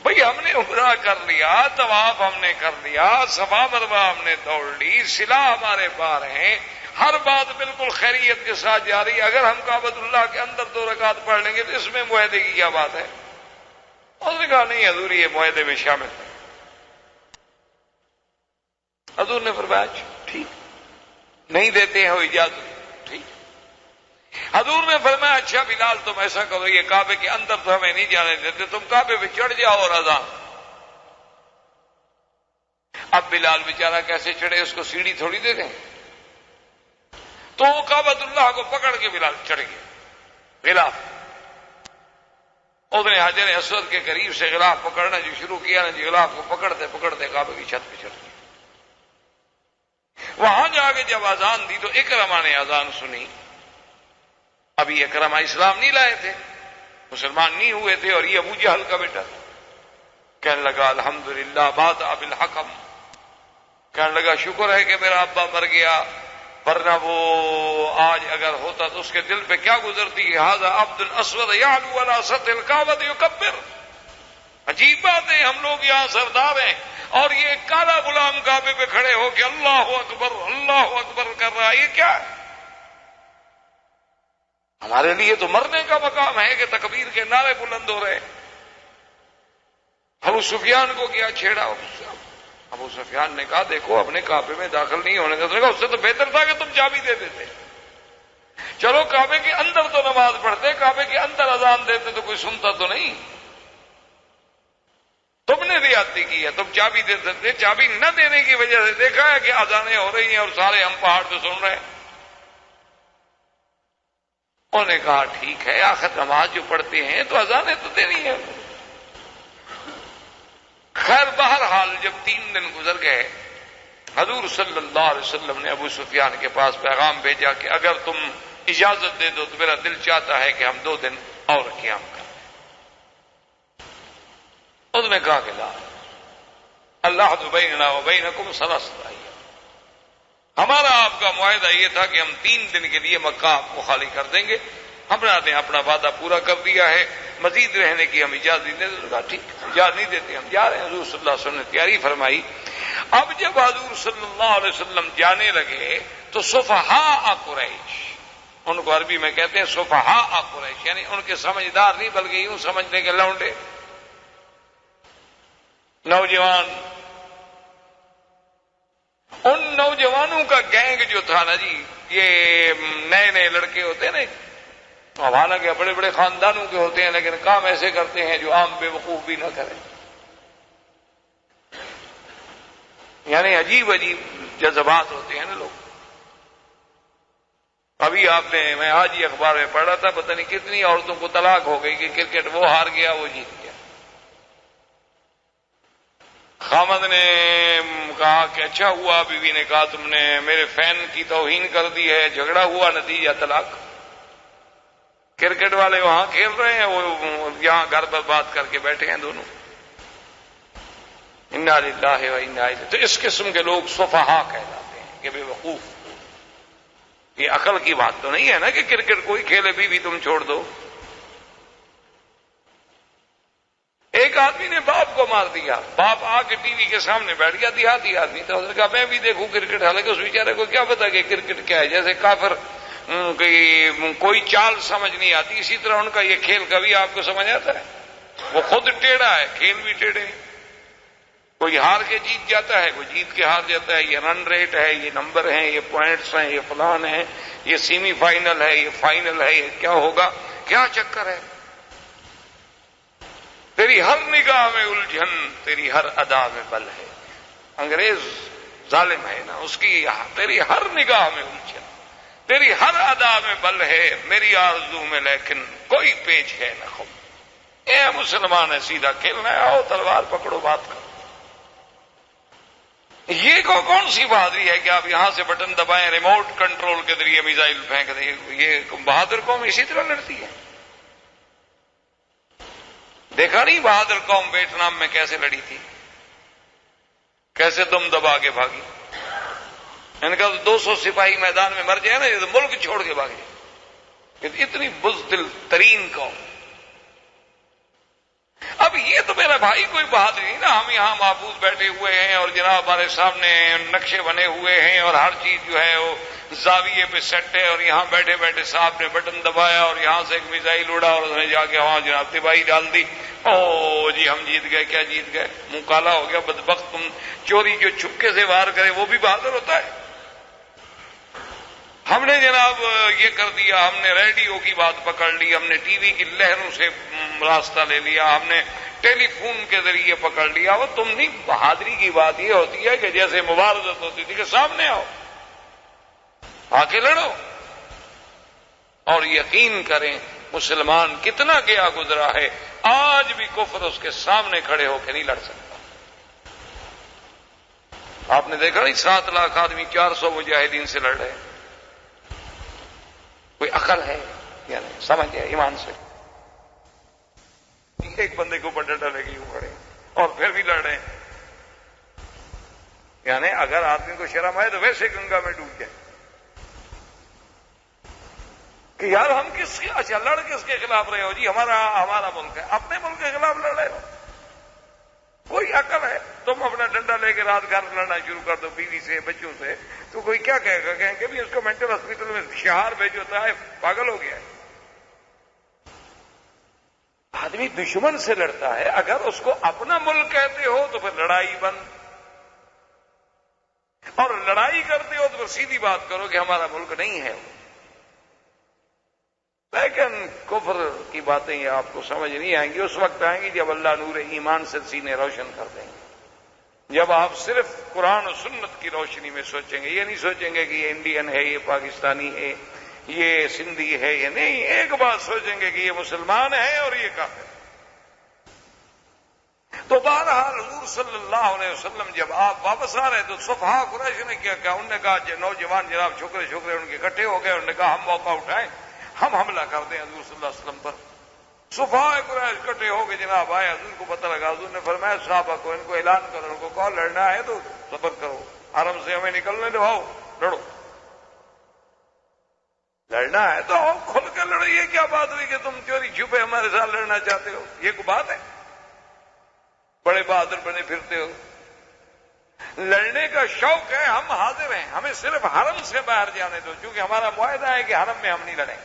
بھئی، ہم نے عمرہ کر لیا، طواف ہم نے کر لیا، صفا مروہ ہم نے توڑ لی، صلہ ہمارے پار ہیں، ہر بات بالکل خیریت کے ساتھ جاری، اگر ہم کعبۃ اللہ کے اندر 2 رکعت پڑھ لیں گے تو اس میں معاہدے کی کیا بات ہے؟ اس نے کہا نہیں حضور یہ معاہدے میں شامل ہے. حضور نے فرمایا ٹھیک، نہیں دیتے ہو اجازت، ٹھیک. حضور نے فرمایا اچھا بلال تم ایسا کرو، یہ کعبے کے اندر تو ہمیں نہیں جانے دیتے، تم کعبے پہ چڑھ جاؤ اور اذان. اب بلال بیچارہ کیسے چڑھے، اس کو سیڑھی تھوڑی دے دیں، تو وہ کعبۃ اللہ کو پکڑ کے بلال چڑھ گیا غلاف. اس نے حجر اسود کے قریب سے غلاف پکڑنا جو شروع کیا نا جی، غلاف کو پکڑتے پکڑتے کعبے کی چھت پہ چڑھ گیا. وہاں جا کے جب اذان دی تو اکرمہ نے اذان سنی. ابھی اکرمہ اسلام نہیں لائے تھے، مسلمان نہیں ہوئے تھے، اور یہ ابو جہل کا بیٹا کہنے لگا الحمدللہ بات بالحکم، کہنے لگا شکر ہے کہ میرا ابا مر گیا، ورنہ وہ آج اگر ہوتا تو اس کے دل پہ کیا گزرتی، ھذا عبد الاسود یعلو علی سطح الکعبۃ یکبر. عجیب بات ہے، ہم لوگ یہاں سردار ہیں اور یہ کالا غلام کعبے پہ کھڑے ہو کے اللہ اکبر کر رہا ہے، یہ کیا ہے؟ ہمارے لیے تو مرنے کا مقام ہے کہ تکبیر کے نعرے بلند ہو رہے. ابو سفیان کو کیا چھیڑا؟ ابو سفیان نے کہا دیکھو اپنے کعبے میں داخل نہیں ہونے کا، اس سے تو بہتر تھا کہ تم چابی دے دیتے، چلو کعبے کے اندر تو نماز پڑھتے، کعبے کے اندر اذان دیتے تو کوئی سنتا تو نہیں، تم نے زیادتی کی ہے، تم چابی دے سکتے، چابی نہ دینے کی وجہ سے دیکھا ہے کہ اذانیں ہو رہی ہیں اور سارے ہم پہاڑ پہ سن رہے ہیں۔ انہوں نے کہا ٹھیک ہے، آخر نماز جو پڑھتے ہیں تو اذانیں تو دینی ہے۔ خیر بہرحال جب 3 دن گزر گئے، حضور صلی اللہ علیہ وسلم نے ابو سفیان کے پاس پیغام بھیجا کہ اگر تم اجازت دے دو تو میرا دل چاہتا ہے کہ ہم 2 دن اور قیام کریں۔ اس نے کہا کہ لا، اللہ بیننا و بینکم 3 ایام، ہمارا آپ کا معاہدہ یہ تھا کہ ہم 3 دن کے لیے مکہ آپ کو خالی کر دیں گے، ہم نے اپنا وعدہ پورا کر دیا ہے، مزید رہنے کی ہم اجازت نہیں دیتے۔ کہا ٹھیک، اجازت نہیں دیتے، ہم جا رہے ہیں۔ حضور صلی اللہ علیہ وسلم نے تیاری فرمائی۔ اب جب حضور صلی اللہ علیہ وسلم جانے لگے تو صفحاء قریش، ان کو عربی میں کہتے ہیں صفحاء قریش، یعنی ان کے سمجھدار نہیں بلکہ یوں سمجھنے کے لونڈے، نوجوان، ان نوجوانوں کا گینگ جو تھا نا جی، یہ نئے نئے لڑکے ہوتے ہیں نا، حالانکہ بڑے بڑے خاندانوں کے ہوتے ہیں لیکن کام ایسے کرتے ہیں جو عام بے وقوف بھی نہ کریں، یعنی عجیب عجیب جذبات ہوتے ہیں نا لوگ۔ ابھی میں آج ہی اخبار میں پڑھ رہا تھا، پتہ نہیں کتنی عورتوں کو طلاق ہو گئی کہ کرکٹ وہ ہار گیا وہ جیت گیا۔ خامد نے کہا کہ اچھا ہوا، بیوی نے کہا تم نے میرے فین کی توہین کر دی ہے، جھگڑا ہوا، نتیجہ طلاق۔ کرکٹ والے وہاں کھیل رہے ہیں، وہ یہاں گھر پر بات کر کے بیٹھے ہیں دونوں۔ انا للہ و انا الیہ۔ تو اس قسم کے لوگ صفحاء کہلاتے ہیں کہ بے وقوف۔ یہ عقل کی بات تو نہیں ہے نا کہ کرکٹ کوئی کھیلے، بیوی تم چھوڑ دو۔ ایک آدمی نے باپ کو مار دیا، باپ آ کے ٹی وی کے سامنے بیٹھ گیا، دیہاتی آدمی تھا، اس نے کہا میں بھی دیکھوں کرکٹ، حالانکہ اس بیچارے کو کیا پتا کہ کرکٹ کیا ہے، جیسے کافر کوئی چال سمجھ نہیں آتی، اسی طرح ان کا یہ کھیل کبھی آپ کو سمجھ آتا ہے؟ وہ خود ٹیڑھا ہے، کھیل بھی ٹیڑھے ہیں، کوئی ہار کے جیت جاتا ہے، کوئی جیت کے ہار جاتا ہے، یہ رن ریٹ ہے، یہ نمبر ہیں، یہ پوائنٹس ہیں، یہ فلان ہیں، یہ سیمی فائنل ہے، یہ فائنل ہے، یہ کیا ہوگا، کیا چکر ہے؟ تیری ہر نگاہ میں الجھن، تیری ہر ادا میں بل ہے۔ انگریز ظالم ہے نا، اس کی تیری ہر نگاہ میں الجھن، تیری ہر ادا میں بل ہے، میری آرزو میں لیکن کوئی پیچ ہے نہ خم۔ اے مسلمان ہے، سیدھا کھیلنا ہے، آؤ تلوار پکڑو، بات کرو۔ یہ کون سی بہادری ہے کہ آپ یہاں سے بٹن دبائیں، ریموٹ کنٹرول کے ذریعے میزائل پھینک دیں؟ یہ بہادر قوم اسی طرح لڑتی ہے۔ دیکھا نہیں بہادر قوم ویتنام میں کیسے لڑی تھی، کیسے دم دبا کے بھاگی؟ ان کا 200 سپاہی میدان میں مر جائے نا، یہ تو ملک چھوڑ کے بھاگے، اتنی بزدل ترین قوم۔ اب یہ تو میرا بھائی کوئی بہادری نہیں نا، ہم یہاں محفوظ بیٹھے ہوئے ہیں اور جناب ہمارے سامنے نقشے بنے ہوئے ہیں اور ہر چیز جو ہے وہ زاویے پہ سیٹ ہے، اور یہاں بیٹھے بیٹھے صاحب نے بٹن دبایا اور یہاں سے ایک میزائل اڑا اور اس نے جا کے وہاں جناب تباہی ڈال دی۔ او جی ہم جیت گئے، کیا جیت گئے؟ منہ کالا ہو گیا بدبخت۔ تم چوری جو چھپکے سے وار کرے وہ بھی بہادر ہوتا ہے؟ ہم نے جناب یہ کر دیا، ہم نے ریڈیو کی بات پکڑ لی، ہم نے ٹی وی کی لہروں سے راستہ لے لیا، ہم نے ٹیلی فون کے ذریعے پکڑ لیا۔ وہ تم نہیں، بہادری کی بات یہ ہوتی ہے کہ جیسے مبارزت ہوتی تھی کہ سامنے آؤ، آ کے لڑو، اور یقین کریں مسلمان کتنا گیا گزرا ہے، آج بھی کفر اس کے سامنے کھڑے ہو کے نہیں لڑ سکتا۔ آپ نے دیکھا نہیں 7 لاکھ آدمی 400 مجاہدین سے لڑ رہے ہیں۔ کوئی عقل ہے یا نہیں؟ سمجھ ہے ایمان سے؟ ایک بندے کے اوپر ڈنڈا لے کے یوں کھڑے اور پھر بھی لڑ رہے ہیں، یعنی اگر آدمی کو شرم آئے تو ویسے گنگا میں ڈوب جائے کہ یار ہم کس کے، اچھا لڑ کس کے خلاف رہے ہو جی؟ ہمارا ملک ہے، اپنے ملک کے خلاف لڑ رہے ہو؟ کوئی عقل ہے؟ تم اپنا ڈنڈا لے کے رات گھر لڑنا شروع کر دو بیوی سے، بچوں سے، تو کوئی کیا کہے گا؟ کہیں کہ بھی اس کو مینٹل ہاسپٹل میں شہار بھیجو، ہوتا ہے پاگل ہو گیا ہے۔ آدمی دشمن سے لڑتا ہے، اگر اس کو اپنا ملک کہتے ہو تو پھر لڑائی بند، اور لڑائی کرتے ہو تو پھر سیدھی بات کرو کہ ہمارا ملک نہیں ہے۔ لیکن کفر کی باتیں یہ آپ کو سمجھ نہیں آئیں گی، اس وقت آئیں گی جب اللہ نور ایمان سے سینے روشن کر دیں گے، جب آپ صرف قرآن و سنت کی روشنی میں سوچیں گے، یہ نہیں سوچیں گے کہ یہ انڈین ہے، یہ پاکستانی ہے، یہ سندھی ہے، یہ نہیں، ایک بات سوچیں گے کہ یہ مسلمان ہے اور یہ کافر ہے۔ تو بہرحال حضور صلی اللہ علیہ وسلم جب آپ واپس آ رہے تو صفحہ قریش نے کیا کہا، انہوں نے کہا نوجوان جناب چھوکرے ان کے اکٹھے ہو گئے، انہوں نے کہا ہم موقع اٹھائیں، ہم حملہ کر دیں حضور صلی اللہ علیہ وسلم پر۔ صفحہ قریش اکٹھے ہو کے جناب آئے، حضور کو پتہ لگا، حضور نے فرمایا صحابہ کو ان کو اعلان کرو، ان کو کہو لڑنا ہے تو صبر کرو، حرم سے ہمیں نکلنے دو، آؤ لڑو، لڑنا ہے تو آؤ کھل کے لڑو، یہ کیا بات ہوئی کہ تم چوری چھپے ہمارے ساتھ لڑنا چاہتے ہو؟ یہ کوئی بات ہے؟ بڑے بہادر بنے پھرتے ہو، لڑنے کا شوق ہے، ہم حاضر ہیں، ہمیں صرف حرم سے باہر جانے دو، کیونکہ ہمارا معاہدہ ہے کہ حرم میں ہم نہیں لڑیں۔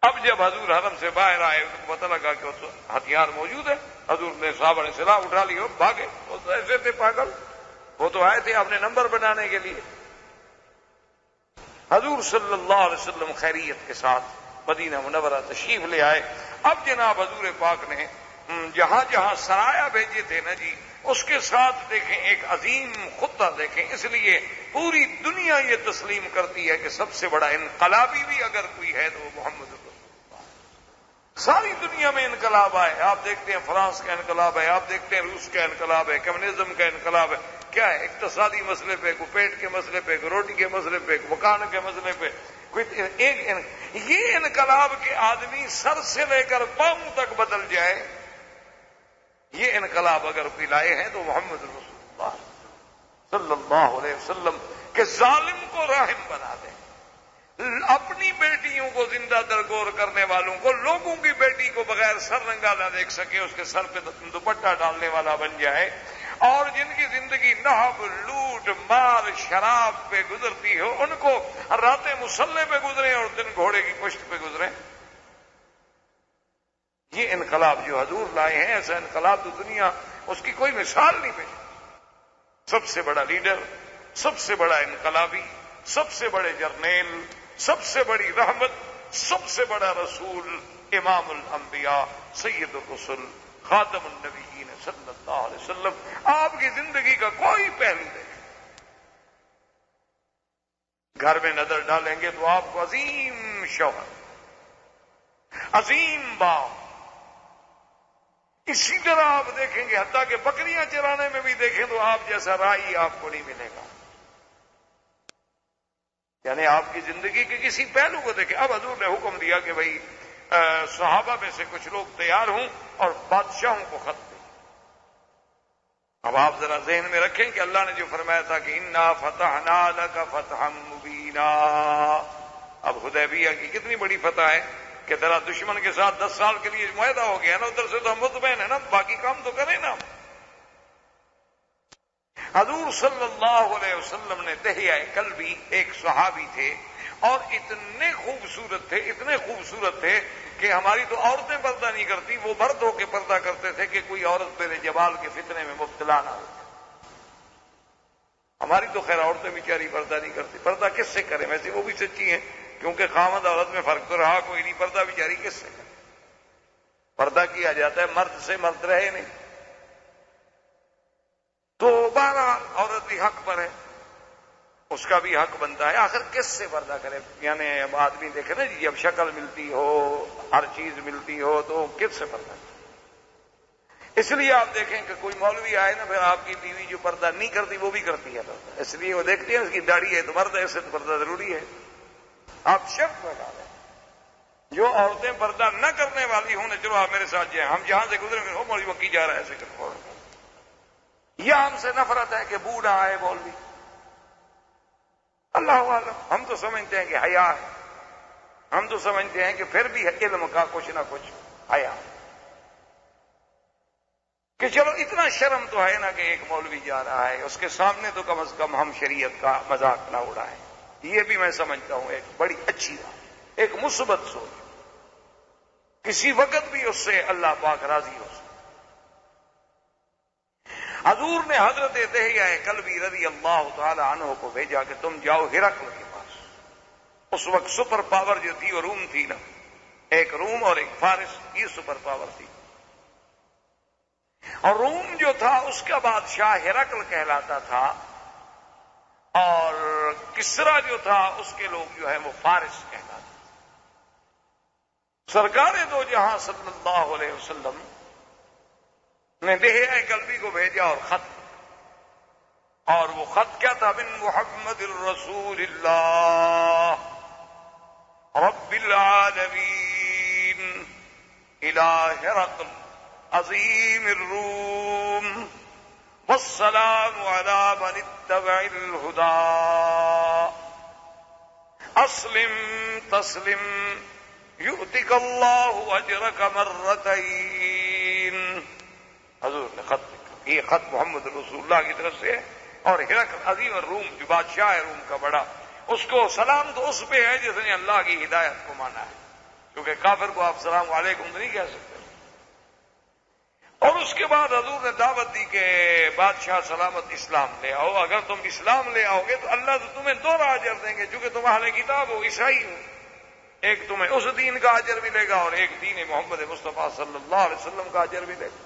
اب جب حضور حرم سے باہر آئے ان کو پتہ لگا کہ ہتھیار موجود ہے، حضور نے صحابہ نے سلاح اٹھا لی اور بھاگے، وہ تو ایسے تھے پاگل، وہ تو آئے تھے اپنے نمبر بنانے کے لیے۔ حضور صلی اللہ علیہ وسلم خیریت کے ساتھ مدینہ منورہ تشریف لے آئے۔ اب جناب حضور پاک نے جہاں جہاں سرایا بھیجے تھے نا جی، اس کے ساتھ دیکھیں ایک عظیم خطہ دیکھیں، اس لیے پوری دنیا یہ تسلیم کرتی ہے کہ سب سے بڑا انقلابی بھی اگر کوئی ہے تو وہ محمد رسول اللہ۔ ساری دنیا میں انقلاب آئے، آپ دیکھتے ہیں فرانس کا انقلاب ہے، آپ دیکھتے ہیں روس کا انقلاب ہے، کمیونزم کا انقلاب ہے، کیا ہے؟ اقتصادی مسئلے پہ، کوئی پیٹ کے مسئلے پہ، کوئی روٹی کے مسئلے پہ، کوئی مکان کے مسئلے پہ، کوئی یہ انقلاب کے آدمی سر سے لے کر پاؤں تک بدل جائے، یہ انقلاب اگر کوئی لائے ہیں تو محمد رسول اللہ صلی اللہ علیہ وسلم کے ظالم کو راحم بنا دیں، اپنی بیٹیوں کو زندہ درگور کرنے والوں کو، لوگوں کی بیٹی کو بغیر سر رنگا نہ دیکھ سکے، اس کے سر پہ دوپٹہ ڈالنے والا بن جائے، اور جن کی زندگی نہب لوٹ مار شراب پہ گزرتی ہو ان کو راتیں مسلح پہ گزریں اور دن گھوڑے کی پشت پہ گزریں۔ یہ انقلاب جو حضور لائے ہیں، ایسا انقلاب تو دنیا اس کی کوئی مثال نہیں پیش۔ سب سے بڑا لیڈر، سب سے بڑا انقلابی، سب سے بڑے جرنیل، سب سے بڑی رحمت، سب سے بڑا رسول، امام الانبیاء، سید الرسل، خاتم النبیین صلی اللہ علیہ وسلم۔ آپ کی زندگی کا کوئی پہلو دیکھیں، گھر میں نظر ڈالیں گے تو آپ کو عظیم شوہر، عظیم باپ، اسی طرح آپ دیکھیں گے حتیٰ کہ بکریاں چرانے میں بھی دیکھیں تو آپ جیسا رائی آپ کو نہیں ملے گا، یعنی آپ کی زندگی کے کسی پہلو کو دیکھیں۔ اب حضور نے حکم دیا کہ بھائی صحابہ میں سے کچھ لوگ تیار ہوں اور بادشاہوں کو خط دیں۔ اب آپ ذرا ذہن میں رکھیں کہ اللہ نے جو فرمایا تھا کہ انا فتحنا لک فتحا مبینا، اب حدیبیہ کی کتنی بڑی فتح ہے کہ ذرا دشمن کے ساتھ 10 سال کے لیے معاہدہ ہو گیا نا، ادھر سے تو ہم مطمئن ہیں نا، باقی کام تو کریں نا۔ حضور صلی اللہ علیہ وسلم نے دہیہ کلبی، ایک صحابی تھے اور اتنے خوبصورت تھے، اتنے خوبصورت تھے کہ ہماری تو عورتیں پردہ نہیں کرتی، وہ مرد ہو کے پردہ کرتے تھے کہ کوئی عورت میرے جمال کے فتنے میں مبتلا نہ ہو۔ ہماری تو خیر عورتیں بیچاری پردہ نہیں کرتی، پردہ کس سے کریں؟ ویسے وہ بھی سچی ہیں، کیونکہ خامد عورت میں فرق تو رہا کوئی نہیں، پردہ بیچاری کس سے کرے؟ پردہ کیا جاتا ہے مرد سے، مرد رہے نہیں۔ تو بہرحال عورت بھی حق پر ہے، اس کا بھی حق بنتا ہے، آخر کس سے پردہ کرے؟ یعنی اب آدمی دیکھے نا جی، اب شکل ملتی ہو، ہر چیز ملتی ہو تو کس سے پردہ کرے؟ اس لیے آپ دیکھیں کہ کوئی مولوی آئے نا، پھر آپ کی بیوی جو پردہ نہیں کرتی وہ بھی کرتی ہے پردہ، اس لیے وہ دیکھتی ہے اس کی داڑھی ہے تو مرد ہے، اس سے تو پردہ ضروری ہے۔ آپ شرط لگا لیں، جو عورتیں پردہ نہ کرنے والی ہوں نا، چلو آپ میرے ساتھ جائیں، ہم جہاں سے گزریں گے وہ مولوی وکی جا رہا ہے ایسے کرو، یا ہم سے نفرت ہے کہ بوڑھا آئے مولوی، اللہ عالم، ہم تو سمجھتے ہیں کہ حیا ہے، ہم تو سمجھتے ہیں کہ پھر بھی علم کا کچھ نہ کچھ حیا، کہ چلو اتنا شرم تو ہے نا کہ ایک مولوی جا رہا ہے، اس کے سامنے تو کم از کم ہم شریعت کا مذاق نہ اڑائیں۔ یہ بھی میں سمجھتا ہوں ایک بڑی اچھی بات، ایک مثبت سوچ کسی وقت بھی اس سے اللہ پاک راضی ہو سکتا۔ حضور نے حضرت دہیہ کلبی رضی اللہ تعالی عنہ کو بھیجا کہ تم جاؤ ہرقل کے پاس۔ اس وقت سپر پاور جو تھی وہ روم تھی نا، ایک روم اور ایک فارس، یہ سپر پاور تھی۔ اور روم جو تھا اس کا بادشاہ ہرقل کہلاتا تھا، اور کسرا جو تھا اس کے لوگ جو ہے وہ فارس کہلاتے تھے۔ سرکار دو جہاں صلی اللہ علیہ وسلم نے دہیہ کلبی کو بھیجا اور خط، اور وہ خط کیا تھا؟ من محمد الرسول اللہ رب العالمین الى ہرقل عظیم الروم والسلام علی من اتبع الہدی اسلم تسلم یؤتک اللہ اجرک مرتین۔ حضور نے خط لکھا، یہ خط محمد رسول اللہ کی طرف سے ہے، اور ہرقل عظیم الروم جو بادشاہ ہے روم کا بڑا، اس کو سلام تو اس پہ ہے جس نے اللہ کی ہدایت کو مانا ہے، کیونکہ کافر کو آپ سلام علیکم تو نہیں کہہ سکتے۔ اور اس کے بعد حضور نے دعوت دی کہ بادشاہ سلامت اسلام لے آؤ، اگر تم اسلام لے آؤ گے تو اللہ تو تمہیں دو اجر دیں گے، چونکہ تم اہل کتاب ہو، عیسائی ہو، ایک تمہیں اس دین کا اجر ملے گا اور ایک دین محمد مصطفیٰ صلی اللہ علیہ وسلم کا اجر ملے گا۔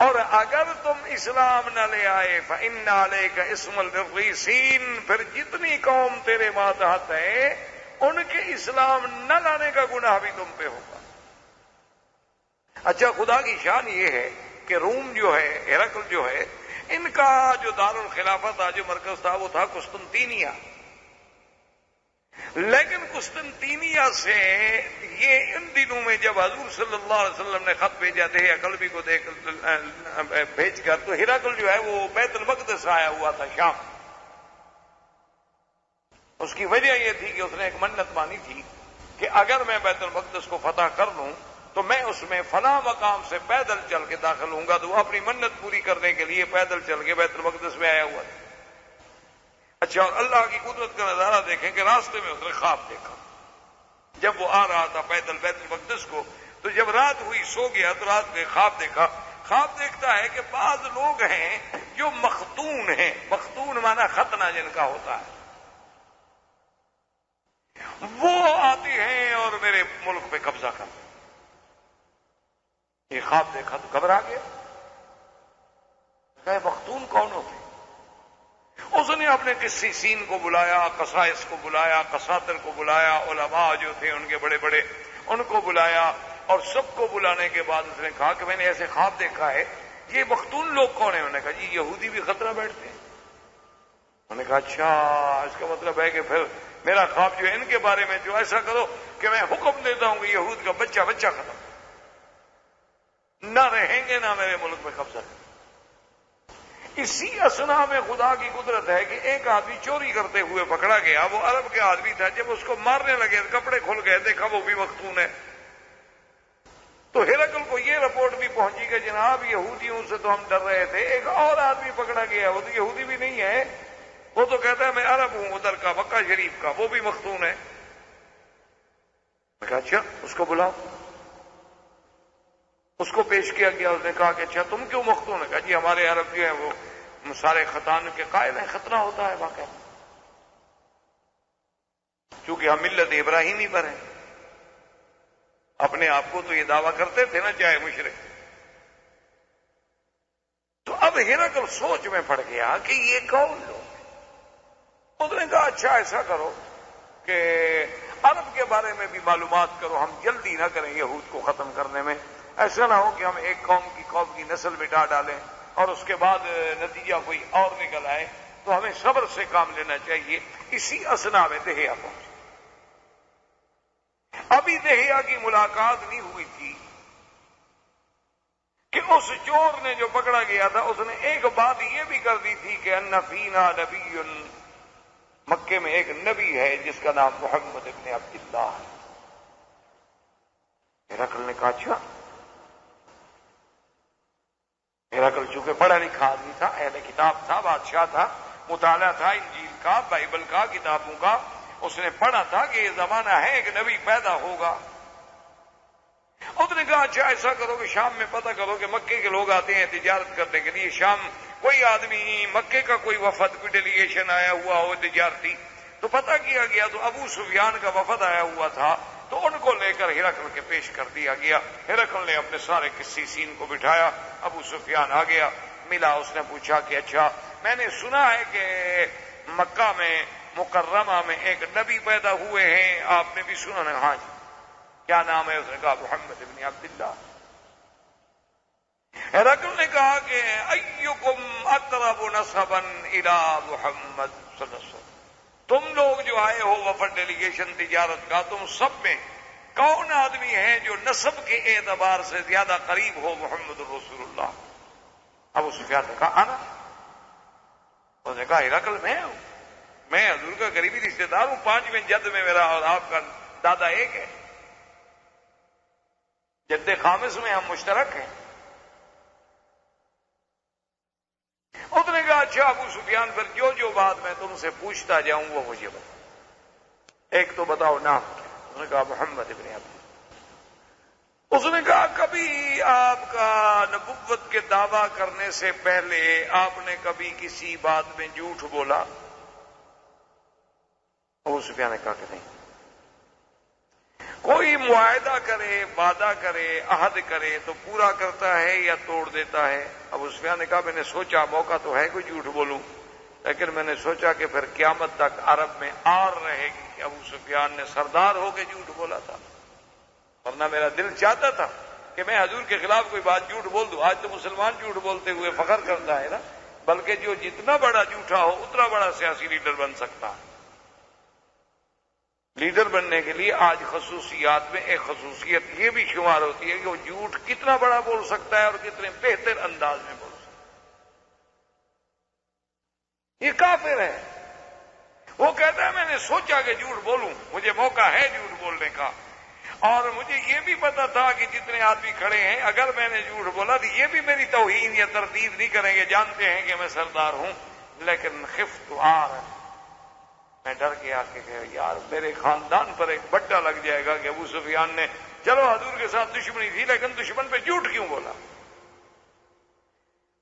اور اگر تم اسلام نہ لے آئے فإن علیک اسم المفلسین، پھر جتنی قوم تیرے ماتحت ہے ان کے اسلام نہ لانے کا گناہ بھی تم پہ ہوگا۔ اچھا، خدا کی شان یہ ہے کہ روم جو ہے، ہرقل جو ہے، ان کا جو دارالخلافہ تھا، جو مرکز تھا، وہ تھا قسطنطینیہ۔ لیکن قسطنطینیہ سے یہ ان دنوں میں جب حضور صلی اللہ علیہ وسلم نے خط بھیجا دہیہ کلبی کو بھیج کر، تو ہرقل جو ہے وہ بیت المقدس آیا ہوا تھا شام۔ اس کی وجہ یہ تھی کہ اس نے ایک منت مانی تھی کہ اگر میں بیت المقدس کو فتح کر لوں تو میں اس میں فلاں مقام سے پیدل چل کے داخل ہوں گا، تو وہ اپنی منت پوری کرنے کے لیے پیدل چل کے بیت المقدس میں آیا ہوا تھا۔ اچھا، اور اللہ کی قدرت کا نظارہ دیکھیں کہ راستے میں اس نے خواب دیکھا، جب وہ آ رہا تھا پیدل بیت المقدس کو، تو جب رات ہوئی سو گیا تو رات میں خواب دیکھا۔ خواب دیکھتا ہے کہ بعض لوگ ہیں جو مختون ہیں، مختون مانا ختنہ جن کا ہوتا ہے، وہ آتے ہیں اور میرے ملک پہ قبضہ کرتے ہیں۔ یہ خواب دیکھا تو گھبرا گیا، کہ مختون کون ہوتے؟ اس نے اپنے قسیسین کو بلایا، قسائس کو بلایا، قساطر کو بلایا، علماء جو تھے ان کے بڑے بڑے ان کو بلایا، اور سب کو بلانے کے بعد اس نے کہا کہ میں نے ایسے خواب دیکھا ہے، یہ مختون لوگ کون ہیں؟ انہوں نے کہا جی یہودی بھی خطرہ بیٹھتے ہیں۔ انہوں نے کہا اچھا، اس کا مطلب ہے کہ پھر میرا خواب جو ہے ان کے بارے میں، جو ایسا کرو کہ میں حکم دیتا ہوں کہ یہود کا بچہ ختم نہ رہیں گے، نہ میرے ملک میں قبضہ کریں۔ اسی اثنا میں خدا کی قدرت ہے کہ ایک آدمی چوری کرتے ہوئے پکڑا گیا، وہ عرب کے آدمی تھا، جب اس کو مارنے لگے کپڑے کھل گئے، دیکھا وہ بھی مختون ہے۔ تو ہرقل کو یہ رپورٹ بھی پہنچی کہ جناب یہودیوں سے تو ہم ڈر رہے تھے، ایک اور آدمی پکڑا گیا، وہ تو یہودی بھی نہیں ہے، وہ تو کہتا ہے میں عرب ہوں ادھر کا، مکہ شریف کا، وہ بھی مختون ہے۔ میں کہا اچھا اس کو بلاؤ۔ اس کو پیش کیا گیا، اس نے کہا کہ اچھا تم کیوں مختون ہے؟ کہا جی ہمارے عرب جو ہیں وہ سارے ختان کے قائل ہیں، ختنہ ہوتا ہے واقعہ، چونکہ ہم ملت ابراہیمی پر ہیں۔ اپنے آپ کو تو یہ دعویٰ کرتے تھے نا چاہے مشرک۔ تو اب ہرقل سوچ میں پڑ گیا کہ یہ کون لوگ ہیں؟ اس نے کہا اچھا ایسا کرو کہ عرب کے بارے میں بھی معلومات کرو، ہم جلدی نہ کریں یہود کو ختم کرنے میں، ایسا نہ ہو کہ ہم ایک قوم کی نسل مٹا ڈالیں اور اس کے بعد نتیجہ کوئی اور نکل آئے، تو ہمیں صبر سے کام لینا چاہیے۔ اسی اثنا میں دہیہ پہنچے۔ ابھی دہیہ کی ملاقات نہیں ہوئی تھی کہ اس چور نے جو پکڑا گیا تھا اس نے ایک بات یہ بھی کر دی تھی کہ ان فینا نبی، مکے میں ایک نبی ہے جس کا نام محمد ابن عبداللہ ہے۔ ہرقل نے کہا اچھا۔ ہرقل چونکہ پڑھا لکھا آدمی تھا، اہل کتاب تھا، بادشاہ تھا، مطالعہ تھا انجیل کا، بائبل کا، کتابوں کا، اس نے پڑھا تھا کہ یہ زمانہ ہے ایک نبی پیدا ہوگا۔ اس نے کہا اچھا ایسا کرو کہ شام میں پتہ کرو کہ مکے کے لوگ آتے ہیں تجارت کرنے کے لیے، شام کوئی آدمی مکے کا کوئی وفد کوئی ڈیلیگیشن آیا ہوا ہو تجارتی، تو پتہ کیا گیا تو ابو سفیان کا وفد آیا ہوا تھا، تو ان کو لے کر ہرقل کے پیش کر دیا گیا۔ ہرقل نے اپنے سارے قسیسین کو بٹھایا، ابو سفیان آ گیا، ملا، اس نے پوچھا کہ اچھا میں نے سنا ہے کہ مکہ میں مکرمہ میں ایک نبی پیدا ہوئے ہیں، آپ نے بھی سنا ہے؟ ہاں جی۔ کیا نام ہے؟ اس نے کہا محمد ابن عبداللہ۔ ہرقل نے کہا کہ ایکم اقرب نسبا الی محمد صلی اللہ علیہ وسلم، تم لوگ جو آئے ہو وفد ڈیلیگیشن تجارت کا، تم سب میں کون آدمی ہے جو نسب کے اعتبار سے زیادہ قریب ہو محمد رسول اللہ؟ ابو سفیان نے کہا انا۔ اس نے کہا ہرقل میں ہوں، میں حضور کا قریبی رشتے دار ہوں، 5ویں جد میں میرا اور آپ کا دادا ایک ہے، جد خامس میں ہم مشترک ہیں۔ اس نے کہا اچھا ابو سفیان، پھر جو بات میں تم سے پوچھتا جاؤں وہ مجھے بتا، ایک تو بتاؤ نام کیا؟ اس نے کہا محمد ابن عبد۔ اس نے کہا کبھی آپ کا نبوت کے دعویٰ کرنے سے پہلے آپ نے کبھی کسی بات میں جھوٹ بولا؟ ابو سفیان نے کہا کہ نہیں۔ کوئی معاہدہ کرے، وعدہ کرے، عہد کرے تو پورا کرتا ہے یا توڑ دیتا ہے؟ ابو سفیان نے کہا میں نے سوچا موقع تو ہے کوئی جھوٹ بولوں، لیکن میں نے سوچا کہ پھر قیامت تک عرب میں آر رہے گی کہ ابو سفیان نے سردار ہو کے جھوٹ بولا تھا، ورنہ میرا دل چاہتا تھا کہ میں حضور کے خلاف کوئی بات جھوٹ بول دوں۔ آج تو مسلمان جھوٹ بولتے ہوئے فخر کرتا ہے نا، بلکہ جو جتنا بڑا جھوٹا ہو اتنا بڑا سیاسی لیڈر بن سکتا ہے۔ لیڈر بننے کے لیے آج خصوصیات میں ایک خصوصیت یہ بھی شمار ہوتی ہے کہ وہ جھوٹ کتنا بڑا بول سکتا ہے اور کتنے بہتر انداز میں بول سکتا ہے۔ یہ کافر ہے، وہ کہتا ہے میں نے سوچا کہ جھوٹ بولوں، مجھے موقع ہے جھوٹ بولنے کا، اور مجھے یہ بھی پتا تھا کہ جتنے آدمی کھڑے ہیں اگر میں نے جھوٹ بولا تو یہ بھی میری توہین یا تردید نہیں کریں گے، جانتے ہیں کہ میں سردار ہوں، لیکن خفت میں ڈر گیا کہ یار میرے خاندان پر ایک بٹا لگ جائے گا کہ ابو سفیان نے چلو حضور کے ساتھ دشمنی تھی لیکن دشمن پہ جھوٹ کیوں بولا؟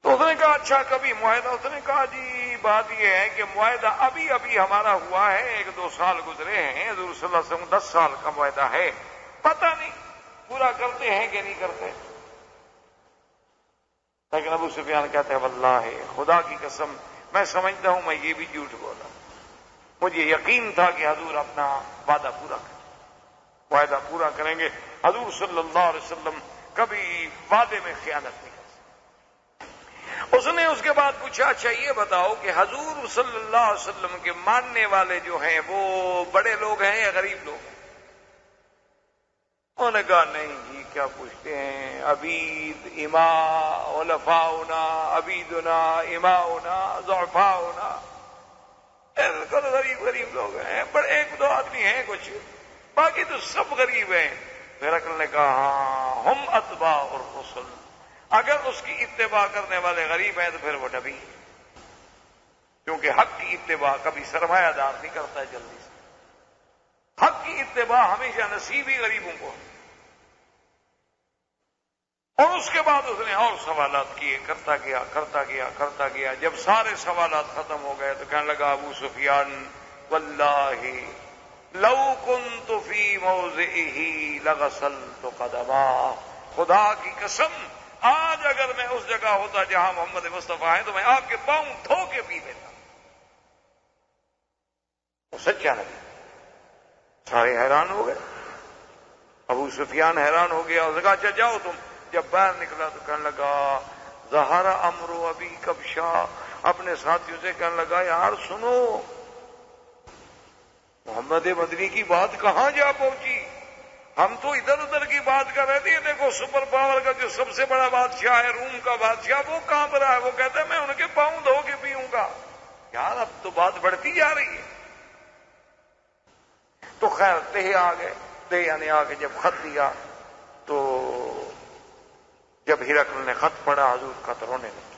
تو اس نے کہا اچھا کبھی معاہدہ؟ اس نے کہا جی بات یہ ہے کہ معاہدہ ابھی ہمارا ہوا ہے، 1-2 سال گزرے ہیں، حضور صلی اللہ علیہ وسلم 10 سال کا معاہدہ ہے، پتہ نہیں پورا کرتے ہیں کہ نہیں کرتے۔ لیکن ابو سفیان کہتے ہیں واللہ خدا کی قسم میں سمجھتا ہوں میں یہ بھی جھوٹ بولا، مجھے یقین تھا کہ حضور اپنا وعدہ پورا کریں، معاہدہ پورا کریں گے، حضور صلی اللہ علیہ وسلم کبھی وعدے میں خیانت نہیں کر سکتے۔ اس نے اس کے بعد پوچھا اچھا یہ بتاؤ کہ حضور صلی اللہ علیہ وسلم کے ماننے والے جو ہیں وہ بڑے لوگ ہیں یا غریب لوگ ہیں؟ انہوں نے کہا نہیں جی کیا پوچھتے ہیں، عبید اماء علفاؤنا، عبیدنا اماؤنا ضعفاؤنا، غریب لوگ ہیں، پر 1-2 آدمی ہیں کچھ، باقی تو سب غریب ہیں۔ ہرقل نے کہا ہاں ہم اتباع الرسل، اگر اس کی اتباع کرنے والے غریب ہیں تو پھر وہ نبی ہے، کیونکہ حق کی اتباع کبھی سرمایہ دار نہیں کرتا ہے جلدی سے، حق کی اتباع ہمیشہ نصیب ہی غریبوں کو ہے۔ اور اس کے بعد اس نے اور سوالات کیے، کرتا گیا، جب سارے سوالات ختم ہو گئے تو کہنے لگا ابو سفیان واللہ لو کنت فی موضعہ لغسلت قدما، خدا کی قسم آج اگر میں اس جگہ ہوتا جہاں محمد مصطفیٰ ہیں تو میں آپ کے پاؤں دھو کے پی لیتا۔ وہ سچا نبی، سارے حیران ہو گئے، ابو سفیان حیران ہو گیا، اس نے کہا اچھا جاؤ تم۔ جب باہر نکلا تو کہنے لگا ظہر امر ابی کبشا، اپنے ساتھیوں سے کہنے لگا یار سنو محمد مدنی کی بات کہاں جا پہنچی، ہم تو ادھر ادھر کی بات کر رہے تھے، دیکھو سپر پاور کا جو سب سے بڑا بادشاہ ہے، روم کا بادشاہ، وہ کہاں پر ہے، وہ کہتا ہے میں ان کے پاؤں دھو کے پیوں گا۔ یار اب تو بات بڑھتی جا رہی ہے۔ تو خیر تہے آ گئے، تہے نے آ کے جب خط دیا تو جب ہرقل نے خط پڑھا حضور کا تو رونے لگا۔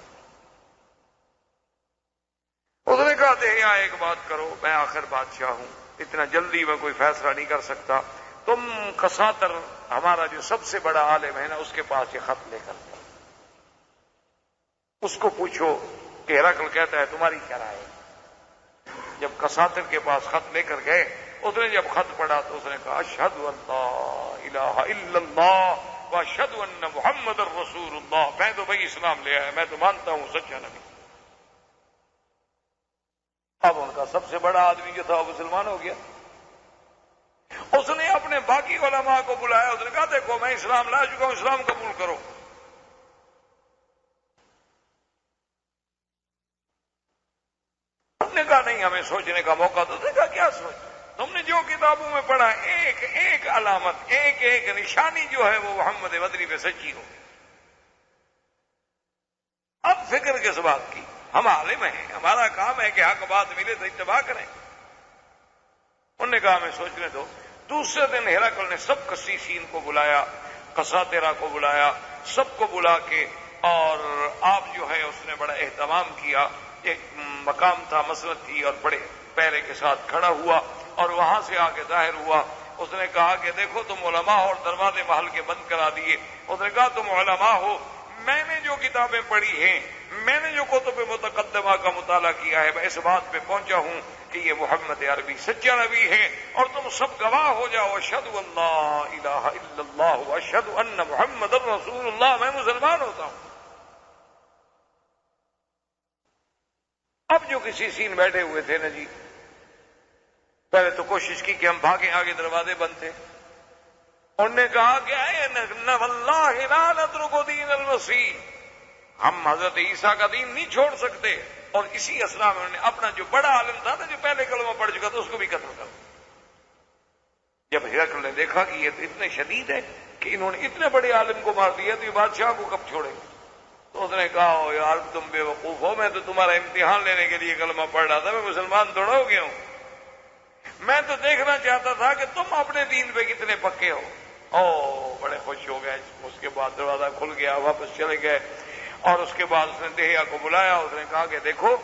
اس نے کہا تہیا ایک بات کرو، میں آخر بادشاہ ہوں، اتنا جلدی میں کوئی فیصلہ نہیں کر سکتا، تم کساتر ہمارا جو سب سے بڑا عالم ہے نا اس کے پاس یہ خط لے کر جاؤ، اس کو پوچھو کہ ہرقل کہتا ہے تمہاری کیا رائے ہے۔ جب کساتر کے پاس خط لے کر گئے، اس نے جب خط پڑھا تو اس نے کہا اشہد ان لا الہ الا اللہ واشہد ان محمد الرسول اللہ، میں تو بھائی اسلام لے آیا، میں تو مانتا ہوں سچا نبی۔ اب ان کا سب سے بڑا آدمی جو تھا وہ مسلمان ہو گیا۔ اس نے اپنے باقی علماء کو بلایا، اس نے کہا دیکھو میں اسلام لا چکا ہوں، اسلام قبول کرو۔ انہوں نے کہا نہیں، ہمیں سوچنے کا موقع تو نے کہا کیا سوچ، تم نے جو کتابوں میں پڑھا ایک ایک علامت، ایک ایک نشانی جو ہے وہ محمد بدری پہ سچی ہو۔ اب فکر کس بات کی، ہم عالم ہیں، ہمارا کام ہے کہ حق بات ملے تو اتباع کریں۔ انہوں نے کہا ہمیں سوچنے دو۔ دوسرے دن ہرقل نے سب قسیسین کو بلایا، قساطرہ کو بلایا، سب کو بلا کے، اور آپ جو ہے اس نے بڑا اہتمام کیا، ایک مقام تھا، مسند تھی، اور بڑے پیرے کے ساتھ کھڑا ہوا اور وہاں سے آ کے ظاہر ہوا۔ اس نے کہا کہ دیکھو تم علماء ہو، اور دروازے محل کے بند کرا دیے۔ اس نے کہا تم علماء ہو، میں نے جو کتابیں پڑھی ہیں، میں نے جو کتب متقدمہ کا مطالعہ کیا ہے، میں اس بات پہ پہنچا ہوں کہ یہ محمد عربی سچا نبی ہے، اور تم سب گواہ ہو جاؤ، اشہد ان لا الہ الا اللہ واشہد ان محمد الرسول اللہ، میں مسلمان ہوتا ہوں۔ اب جو کسی سین بیٹھے ہوئے تھے نا جی، پہلے تو کوشش کی کہ ہم بھاگیں، آگے دروازے بند تھے۔ انہوں نے کہا کہ واللہ لا نترک دین المسیح، ہم حضرت عیسیٰ کا دین نہیں چھوڑ سکتے۔ اور اسی اسنا میں انہوں نے اپنا جو بڑا عالم تھا نا، جو پہلے کلمہ پڑھ چکا تھا، اس کو بھی قتل کر دیا۔ جب ہرقل نے دیکھا کہ یہ تو اتنے شدید ہے کہ انہوں نے اتنے بڑے عالم کو مار دیا، تو یہ بادشاہ کو کب چھوڑیں گے؟ تو اس نے کہا یار تم بے وقوف ہو، میں تو تمہارا امتحان لینے کے لیے کلمہ پڑھ رہا تھا، میں مسلمان تھوڑا ہو گیا ہوں۔ میں تو دیکھنا چاہتا تھا کہ تم اپنے دین پہ کتنے پکے ہو۔ بڑے خوش ہو گئے۔ اس کے بعد دروازہ کھل گیا، واپس چلے گئے، اور اس کے بعد اس نے دہیا کو بلایا۔ اس نے کہا کہ دیکھو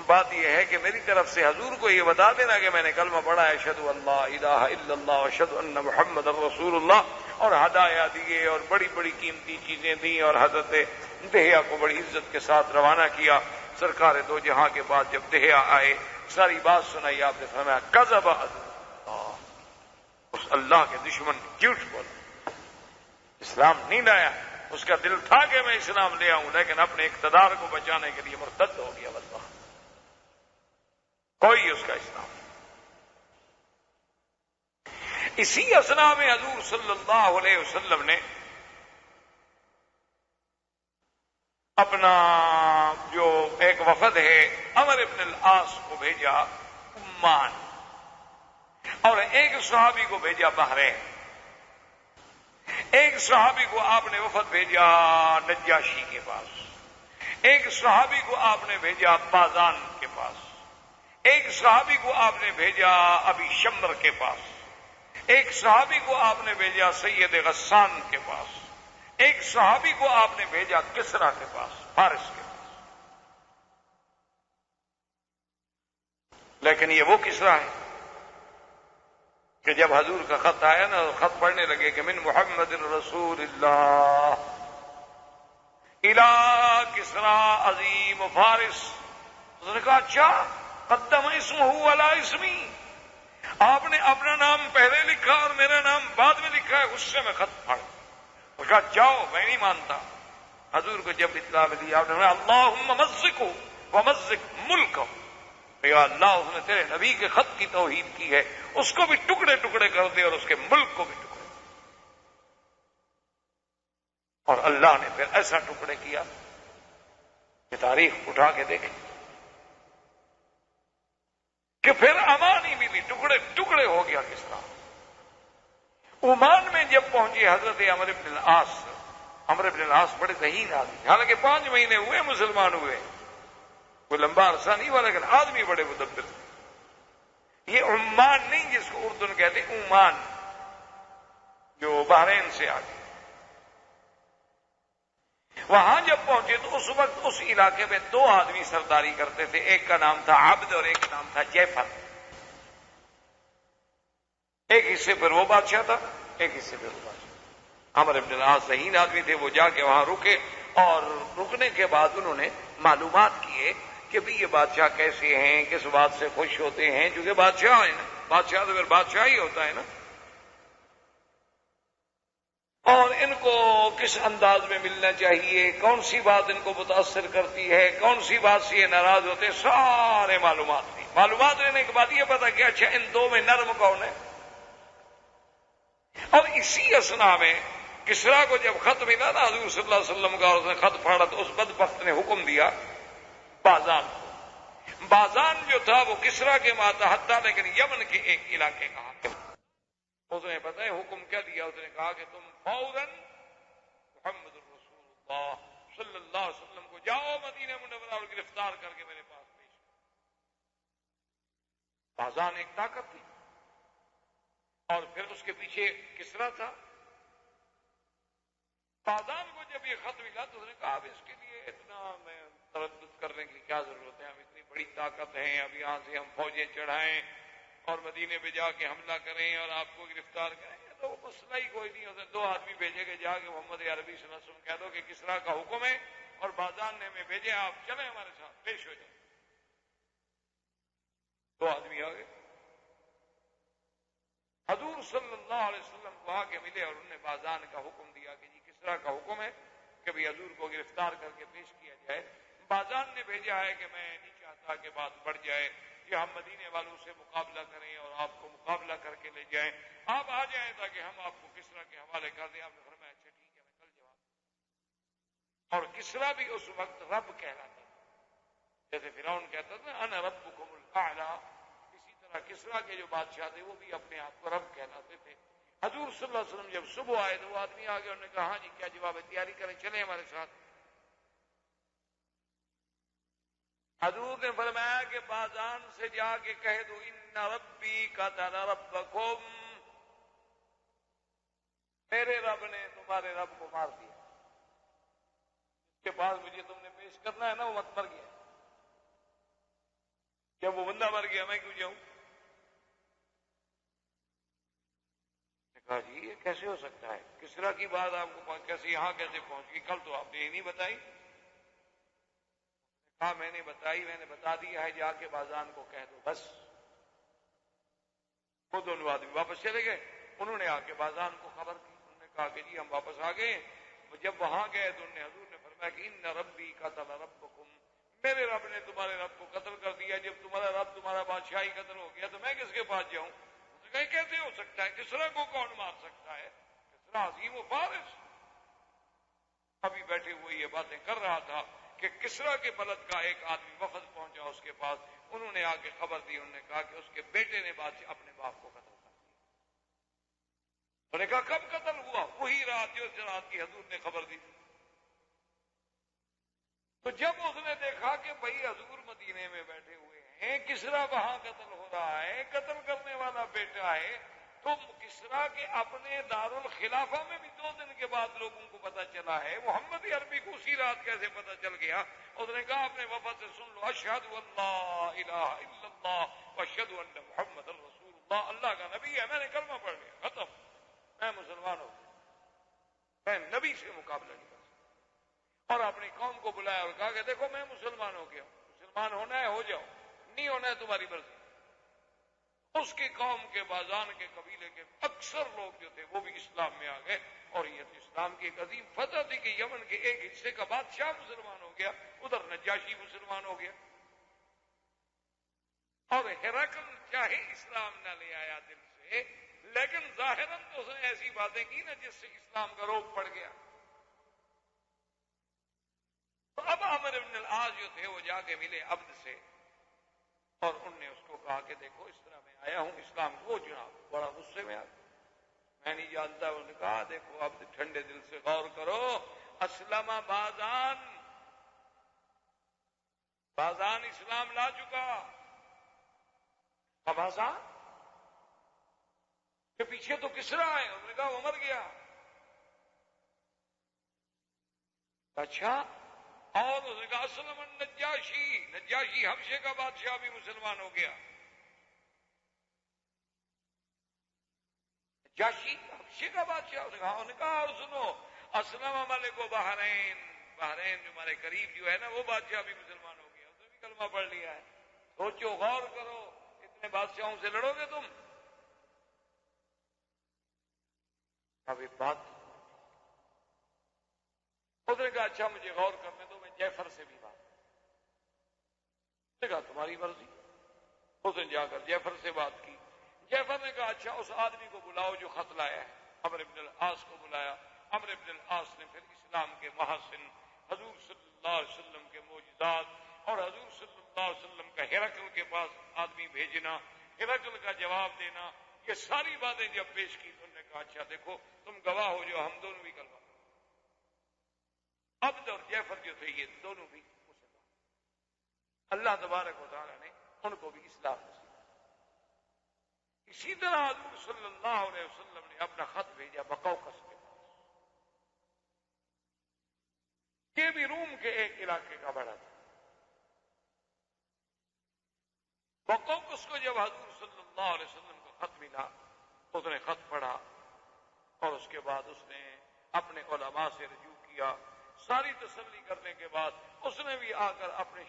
بات یہ ہے کہ میری طرف سے حضور کو یہ بتا دینا کہ میں نے کلمہ پڑھا ہے، اشہد ان لا الہ الا اللہ اشہد ان محمد الرسول اللہ، اور ہدایہ دیے اور بڑی بڑی قیمتی چیزیں دیں، اور حضرت دہیا کو بڑی عزت کے ساتھ روانہ کیا۔ سرکار دو جہاں کے بعد جب دہیا آئے، ساری بات سنائی، آپ نے فرمایا کذب عدو اللہ، اس اللہ کے دشمن نے جھوٹ بولا، اسلام نہیں لایا۔ اس کا دل تھا کہ میں اسلام لے آؤں، لیکن اپنے اقتدار کو بچانے کے لیے مرتد ہو گیا۔ واللہ کوئی اس کا اسلام۔ اسی اثنا میں حضور صلی اللہ علیہ وسلم نے اپنا جو ایک وفد ہے عمر ابن العاص کو بھیجا عمان، اور ایک صحابی کو بھیجا بحرین۔ ایک صحابی کو آپ نے وفد بھیجا نجاشی کے پاس، ایک صحابی کو آپ نے بھیجا بازان کے پاس، ایک صحابی کو آپ نے بھیجا ابی شمر کے پاس، ایک صحابی کو آپ نے بھیجا سید غسان کے پاس، ایک صحابی کو آپ نے بھیجا کسرا کے پاس، فارس کے پاس۔ لیکن یہ وہ کسرا ہے کہ جب حضور کا خط آیا نا، خط پڑھنے لگے کہ من محمد رسول اللہ الى کسرا عظیم فارس۔ اس نے کہا اچھا، قدم اسمہ علی اسمی، آپ نے اپنا نام پہلے لکھا اور میرا نام بعد میں لکھا ہے، اس سے میں خط پڑھ۔ اس کہا جاؤ، میں نہیں مانتا۔ حضور کو جب اطلاع ملی، آپ نے کہا اللہم مزقو ومزق ملکو، یا اللہ اس نے تیرے نبی کے خط کی توہین کی ہے، اس کو بھی ٹکڑے ٹکڑے کر دے اور اس کے ملک کو بھی ٹکڑے۔ اور اللہ نے پھر ایسا ٹکڑے کیا کہ تاریخ اٹھا کے دیکھیں کہ پھر امان ہی ملی، ٹکڑے ٹکڑے ہو گیا کس طرح۔ عمان میں جب پہنچے حضرت عمر بن العاص، عمر بن العاص بڑے ذہین آدمی، حالانکہ 5 مہینے ہوئے مسلمان ہوئے، کوئی لمبا عرصہ نہیں ہوا، لیکن آدمی بڑے مدبر تھے۔ یہ عمان نہیں جس کو اردن کہتے، عمان جو بحرین سے آگے۔ وہاں جب پہنچے تو اس وقت اس علاقے میں 2 آدمی سرداری کرتے تھے، ایک کا نام تھا عبد اور ایک کا نام تھا جعفر۔ ایک حصے پر وہ بادشاہ تھا، ایک حصے پر وہ بادشاہ۔ عمرو بن العاص ذہین آدمی تھے، وہ جا کے وہاں رکے، اور رکنے کے بعد انہوں نے معلومات کیے کہ بھی یہ بادشاہ کیسے ہیں، کس بات سے خوش ہوتے ہیں، چونکہ بادشاہ ہے نا، بادشاہ تو پھر بادشاہ ہی ہوتا ہے نا، اور ان کو کس انداز میں ملنا چاہیے، کون سی بات ان کو متاثر کرتی ہے، کون سی بات سے یہ ناراض ہوتے ہیں، سارے معلومات تھی۔ معلومات لینے کے بعد یہ پتا کہ اچھا ان دو میں نرم کون ہے۔ اور اسی اسنا میں کسریٰ کو جب خط ملا نا حضور صلی اللہ علیہ وسلم کا، اور اس نے خط پھاڑا تو اس بدبخت نے حکم دیا بازان کو۔ بازان جو تھا وہ کسریٰ کے ماتحت تھا، لیکن یمن کے ایک علاقے کا حاکم۔ اس نے پتہ ہے حکم کیا دیا، اس نے کہا کہ تم فوراً محمد رسول اللہ صلی اللہ علیہ وسلم کو جاؤ مدینہ منورہ اور گرفتار کر کے میرے پاس پیش کرو۔ بازان ایک طاقت تھی، اور پھر اس کے پیچھے کسریٰ تھا۔ بازان کو جب یہ خط ملا تو اس نے کہا اب اس کے لیے اتنا میں تردد کرنے کی کیا ضرورت ہے، ہم اتنی بڑی طاقت ہیں، اب یہاں سے ہم فوجیں چڑھائیں اور مدینے پہ جا کے حملہ کریں اور آپ کو گرفتار کریں، تو مسئلہ ہی کوئی نہیں ہوتا۔ دو آدمی بھیجے گئے، جا کے محمد عربی صلی اللہ علیہ وسلم کہہ دو کہ کسریٰ کا حکم ہے اور بازان نے ہمیں بھیجے، آپ چلیں ہمارے ساتھ پیش ہو جائیں۔ دو آدمی آ گئے، حضور صلی اللہ علیہ وسلم کو آ کے ملے اور انہوں نے بازان کا حکم دیا کہ جی کسریٰ کا حکم ہے کہ بھی حضور کو گرفتار کر کے پیش کیا جائے۔ بازان نے بھیجا ہے کہ میں نہیں چاہتا کہ بات بڑھ جائے، کہ ہم مدینے والوں سے مقابلہ کریں اور آپ کو مقابلہ کر کے لے جائیں، آپ آ جائیں تاکہ ہم آپ کو کسریٰ کے حوالے کر دیں۔ آپ نے فرمایا اچھا ٹھیک ہے، میں کل جواب۔ اور کسریٰ بھی اس وقت رب کہلاتا تھا، جیسے فرعون کہتا تھا انا ربکم الاعلی، اسی طرح کسریٰ کے جو بادشاہ تھے وہ بھی اپنے آپ کو رب کہلاتے تھے۔ حضور صلی اللہ علیہ وسلم جب صبح آئے تو وہ آدمی آ گئے، انہوں نے کہا ہاں جی کیا جواب ہے، تیاری کریں چلیں ہمارے ساتھ۔ حضور نے فرمایا کہ بازان سے جا کے کہہ دو ان ربی قتل ربکم، میرے رب نے تمہارے رب کو مار دیا، اس کے پاس مجھے تم نے پیش کرنا ہے نا، وہ وقت مر گیا، جب وہ بندہ مر گیا میں کیوں جاؤں؟ کہا جی یہ کیسے ہو سکتا ہے، کسریٰ کی بات آپ کو کیسے یہاں کیسے پہنچ گئی، کل تو آپ نے یہ نہیں بتائی۔ ہاں میں نے بتائی، میں نے بتا دیا ہے، جا کے بازان کو کہہ دو بس۔ وہ دونوں آدمی واپس چلے گئے، انہوں نے آ کے بازان کو خبر کی، انہوں نے کہا کہ جی ہم واپس آ گئے۔ جب وہاں گئے تو حضور نے فرمایا کہ ان ربی قتل ربکم، میرے رب نے تمہارے رب کو قتل کر دیا، جب تمہارا رب تمہارا بادشاہی قتل ہو گیا تو میں کس کے پاس جاؤں؟ کہیں کیسے ہو سکتا ہے، کسریٰ کو کون مار سکتا ہے، کسریٰ عظیم و فارس۔ ابھی بیٹھے ہوئے یہ باتیں کر رہا تھا کہ کسریٰ کے بلد کا ایک آدمی وفد پہنچا اس کے پاس، انہوں نے آ کے خبر دی، انہوں نے کہا کہ اس کے بیٹے نے بادشاہ اپنے باپ کو قتل کر دیا۔ انہوں نے کہا کب قتل ہوا؟ وہی رات جو رات کی حضور نے خبر دی۔ تو جب اس نے دیکھا کہ بھئی حضور مدینے میں بیٹھے ہوئے ہیں، کسریٰ وہاں قتل ہو رہا ہے، قتل کرنے والا بیٹا ہے، تو کسریٰ کے اپنے دارالخلافہ میں بھی 2 دن کے بعد لوگوں کو پتا چلا ہے، محمد عربی کو اسی رات کیسے پتا چل گیا؟ اس نے کہا اپنے وفد سے سن لو، اشہد ان لا الہ الا اللہ واشہد ان محمد رسول اللہ، اللہ کا نبی ہے، میں نے کلمہ پڑھ لیا، ختم، میں مسلمان ہو گیا، میں نبی سے مقابلہ نہیں کر سکتا۔ اور اپنی قوم کو بلایا اور کہا کہ دیکھو میں مسلمان ہو گیا ہوں، مسلمان ہونا ہے ہو جاؤ، نہیں ہونا ہے تمہاری مرضی۔ اس کی قوم کے بازان کے قبیلے کے اکثر لوگ جو تھے وہ بھی اسلام میں آ گئے، اور یہ اسلام کی ایک عظیم فتح تھی کہ یمن کے ایک حصے کا بادشاہ مسلمان ہو گیا، ادھر نجاشی مسلمان ہو گیا، اور ہرقل چاہے اسلام نہ لے آیا دل سے، لیکن ظاہراً تو اس نے ایسی باتیں کی نا جس سے اسلام کا روپ پڑ گیا۔ تو اب عمرو بن العاص جو تھے وہ جا کے ملے عبد سے، اور انہوں نے اس کو کہا کہ دیکھو اس طرح میں آیا ہوں اسلام کو، جناب بڑا غصے میں آ گیا، میں نہیں جانتا۔ انہوں نے کہا دیکھو عبد ٹھنڈے دل سے غور کرو، اسلم بازان، بازان اسلام لا چکا، اب بازان کے پیچھے تو کسریٰ ہے، انہوں نے کہا وہ مر گیا۔ اچھا، اور اس نے کہا اسلم النجاشی، نجاشی حبشے کا بادشاہ بھی مسلمان ہو گیا۔ جاشی حبشے کا بادشاہ، اس نے کہا، انہوں نے کہا اور سنو، اسلم ملک و بحرین، بحرین جو ہمارے قریب جو ہے نا وہ بادشاہ بھی مسلمان ہو گیا، اس نے بھی کلمہ پڑھ لیا ہے۔ سوچو، غور کرو، اتنے بادشاہوں سے لڑو گے تم؟ اب ایک بات اس نے کہا اچھا مجھے غور کرنے دو، میں جعفر سے بھی بات، اس نے کہا تمہاری مرضی۔ اس نے جا کر جعفر سے بات کی، جعفر نے کہا اچھا اس آدمی کو بلاؤ جو خط لایا ہے، عمرو بن العاص کو بلایا۔ عمرو بن العاص نے پھر اسلام کے محاسن، حضور صلی اللہ علیہ وسلم کے معجزات اور حضور صلی اللہ علیہ وسلم کا ہرقل کے پاس آدمی بھیجنا، ہرقل کا جواب دینا، یہ ساری باتیں جب پیش کی تو انہوں نے کہا اچھا دیکھو تم گواہ ہو جو ہم دونوں بھی کلمہ، عبد اور جعفر جو تھے یہ دونوں بھی مسلمان، اللہ تبارک و تعالیٰ نے ان کو بھی اسلام نصیب۔ اسی طرح حضور صلی اللہ علیہ وسلم نے اپنا خط بھیجا بقوقس کے پاس، یہ بھی روم کے ایک علاقے کا بڑا تھا۔ بقوقس کو جب حضور صلی اللہ علیہ وسلم کو خط ملا، اس نے خط پڑھا اور اس کے بعد اس نے اپنے علماء سے رجوع کیا، ساری تسلی کرنے کے بعد اس نے بھی آ کر اپنے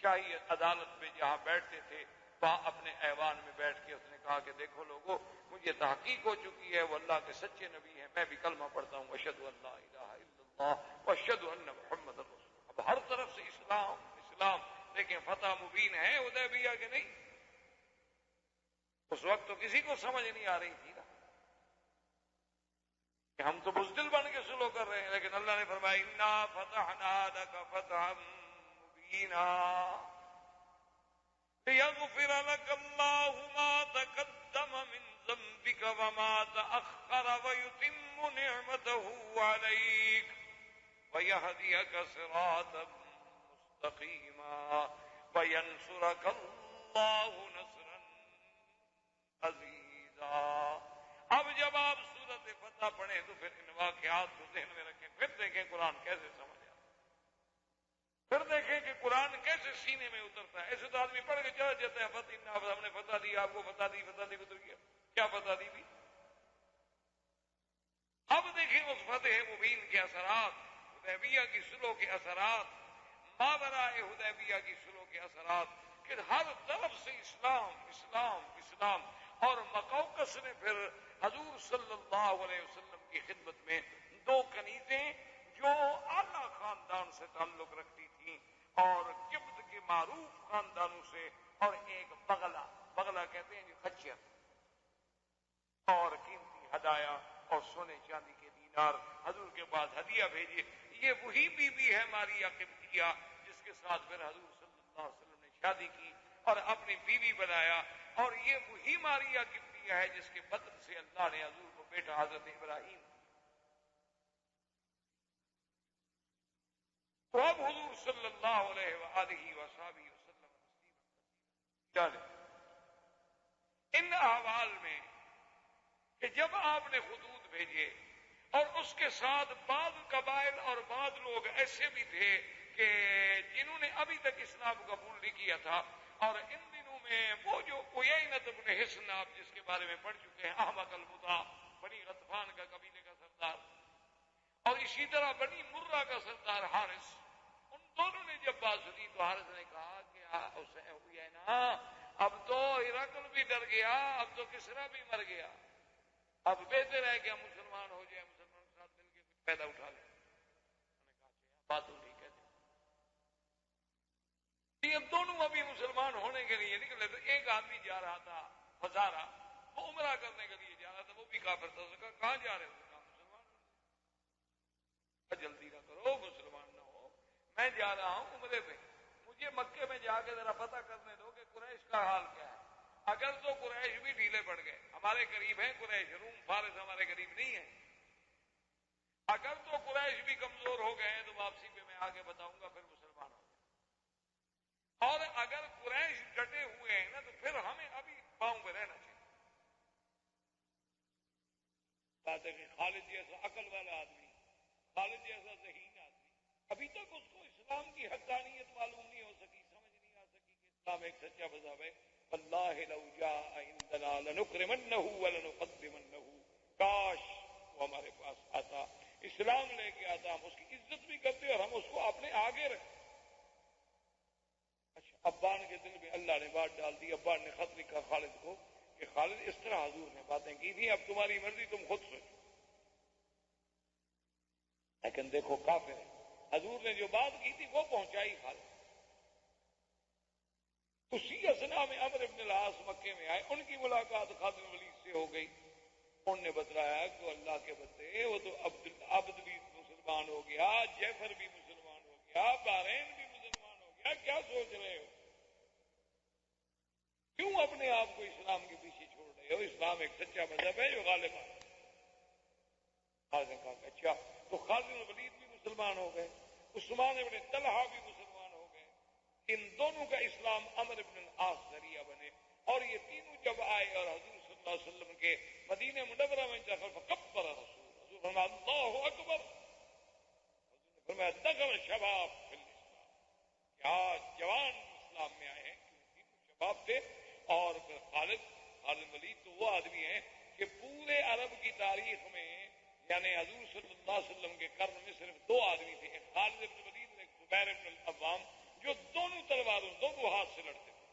شاہی عدالت میں جہاں بیٹھتے تھے وہاں اپنے ایوان میں بیٹھ کے اس نے کہا کہ دیکھو لوگوں، مجھے تحقیق ہو چکی ہے وہ اللہ کے سچے نبی ہیں، میں بھی کلمہ پڑھتا ہوں اشہد ان لا الہ الا اللہ واشہد ان محمد رسول اللہ۔ اب ہر طرف سے اسلام اسلام، لیکن فتح مبین ہے حدیبیہ کے نہیں؟ اس وقت تو کسی کو سمجھ نہیں آ رہی تھی نا کہ ہم تو بزدل بن کے سلو کر رہے ہیں، لیکن اللہ نے فرمایا انا فتحنا لک فتحا مبینا لیغفر لک اللہ ما تقدم من ذنبک وما تأخر ویتم نعمته علیک ویہدیک صراطا مستقیما وینصرک اللہ نصرا عزیزا۔ اب جب آپ سورت فتح پڑھیں تو پھر ان واقعات کو ذہن میں رکھیں، پھر دیکھیں قرآن کیسے سمجھ آتا ہے، پھر دیکھیں کہ قرآن کیسے سینے میں اترتا ہے۔ ایسے تو آدمی پڑھ کے چلا جاتا ہے فتح، ہم نے فتح دی، آپ کو فتح دی اتر گیا، کیا فتح دی بھی؟ اب دیکھیں اس فتح مبین کے اثرات، حدیبیہ کی صلح کے اثرات، ماوراء حدیبیہ کی صلح کے اثرات، کہ ہر طرف سے اسلام اسلام اسلام۔ اور مقوقس نے پھر حضور صلی اللہ علیہ وسلم کی خدمت میں دو کنیزیں جو اعلیٰ خاندان سے تعلق رکھتی تھیں اور قبط کے معروف خاندانوں سے، اور ایک بغلہ کہتے ہیں جی خچر، اور قیمتی ہدایا اور سونے چاندی کے دینار حضور کے پاس ہدیہ بھیجے۔ یہ وہی بی بی ہے ماریہ قبطیہ جس کے ساتھ پھر حضور صلی اللہ علیہ وسلم نے شادی کی اور اپنی بیوی بنایا، اور یہ وہی ماریہ قبطیہ ہے جس کے بدن سے اللہ نے حضور کو بیٹا حضرت ابراہیم۔ تو اب حضور صلی اللہ علیہ وآلہ وصحبہ وسلم ان احوال میں کہ جب آپ نے خطوط بھیجے، اور اس کے ساتھ بعض قبائل اور بعض لوگ ایسے بھی تھے کہ جنہوں نے ابھی تک اسلام قبول نہیں کیا تھا، اور ان دنوں میں وہ جو عیینۃ بن حصن آپ جس کے بارے میں پڑھ چکے ہیں، احمق المطاع، بنی غطفان کا قبیلے کا سردار، اور اسی طرح بنی مرہ کا سردار حارث، ان دونوں نے جب بات سنی تو حارث نے کہا کہ عیینہ اب تو ہرقل بھی ڈر گیا، اب تو کسریٰ بھی مر گیا، اب بہتر ہے کہ ہم مسلمان ہو جائیں، مسلمان کے ساتھ مل کے کچھ پیدا اٹھا لیں۔ انہوں نے کہا بات تو ٹھیک ہے، یہ دونوں ابھی مسلمان ہونے کے لیے نکلے تو ایک آدمی جا رہا تھا فزارہ، وہ عمرہ کرنے کے لیے جا رہا تھا، وہ بھی کافر تھا، اس نے کہا کہاں جا رہے ہو؟ کہا مسلمان ہونے۔ جلدی نہ کرو، مسلمان نہ ہو، میں جا رہا ہوں عمرے پہ، مجھے مکے میں جا کے ذرا پتہ کرنے دو کہ قریش کا حال کیا ہے۔ اگر تو قریش بھی ڈھیلے پڑ گئے، ہمارے قریب ہیں قریش، روم فارس ہمارے قریب نہیں ہے، اگر تو قریش بھی کمزور ہو گئے ہیں تو واپسی پہ میں آگے بتاؤں گا، پھر مسلمان ہو گئے، اور اگر قریش ڈٹے ہوئے ہیں نا تو پھر ہمیں ابھی پاؤں پہ رہنا چاہیے۔ بات ہے کہ خالد جیسا عقل والا آدمی، خالد جیسا ذہین آدمی، ابھی تک اس کو اسلام کی حقانیت معلوم نہیں ہو سکی، سمجھ نہیں آ سکی کہ اسلام ایک سچا مذہب ہے۔ اللہ لو جاء عندنا لنکرمنہ ولنقدمنہ کاش وہ ہمارے پاس آتا، اسلام لے کے آتا، ہم اس کی عزت بھی کرتے اور ہم اس کو اپنے آگے رکھتے۔ اچھا، عبان کے دل میں اللہ نے بات ڈال دی، عبان نے خط لکھا خالد کو کہ خالد اس طرح حضور نے باتیں کی تھی، اب تمہاری مرضی، تم خود سوچو۔ لیکن دیکھو کافر ہے، حضور نے جو بات کی تھی وہ پہنچائی خالد۔ اسی اسنا میں عمرو بن العاص مکے میں آئے، ان کی ملاقات خالد بن ولید سے ہو گئی۔ انہوں نے بتلایا کہ اللہ کے بندے، وہ تو عبد بھی مسلمان ہو گیا، جعفر بھی مسلمان ہو گیا، بحرین بھی مسلمان ہو گیا، کیا سوچ رہے ہو؟ کیوں اپنے آپ کو اسلام کے پیچھے چھوڑ رہے ہو؟ اسلام ایک سچا مذہب ہے جو غالب ہے۔ خالد نے کہا کہ اچھا، تو خالد بن ولید بھی مسلمان ہو گئے، عثمان بن طلحہ بھی مسلمان ہو گئے، ان دونوں کا اسلام عمرو بن العاص ذریعہ بنے، اور یہ تینوں جب آئے اور حضور صلی اللہ علیہ وسلم کے مدینہ منورہ میں داخل، فکبر حضور فرمایا اللہ اکبر، حضور نے فرمایا دخل شباب فی الاسلام، کیا جوان اسلام میں آئے ہیں، تینوں شباب تھے۔ اور پھر خالد ولید تو وہ آدمی ہیں کہ پورے عرب کی تاریخ میں، یعنی حضور صلی اللہ علیہ وسلم کے قرن میں صرف دو آدمی تھے، ایک خالد بن ولید اور ایک زبیر بن العوام، جو دونوں تلواروں دونوں ہاتھ سے لڑتے تھے،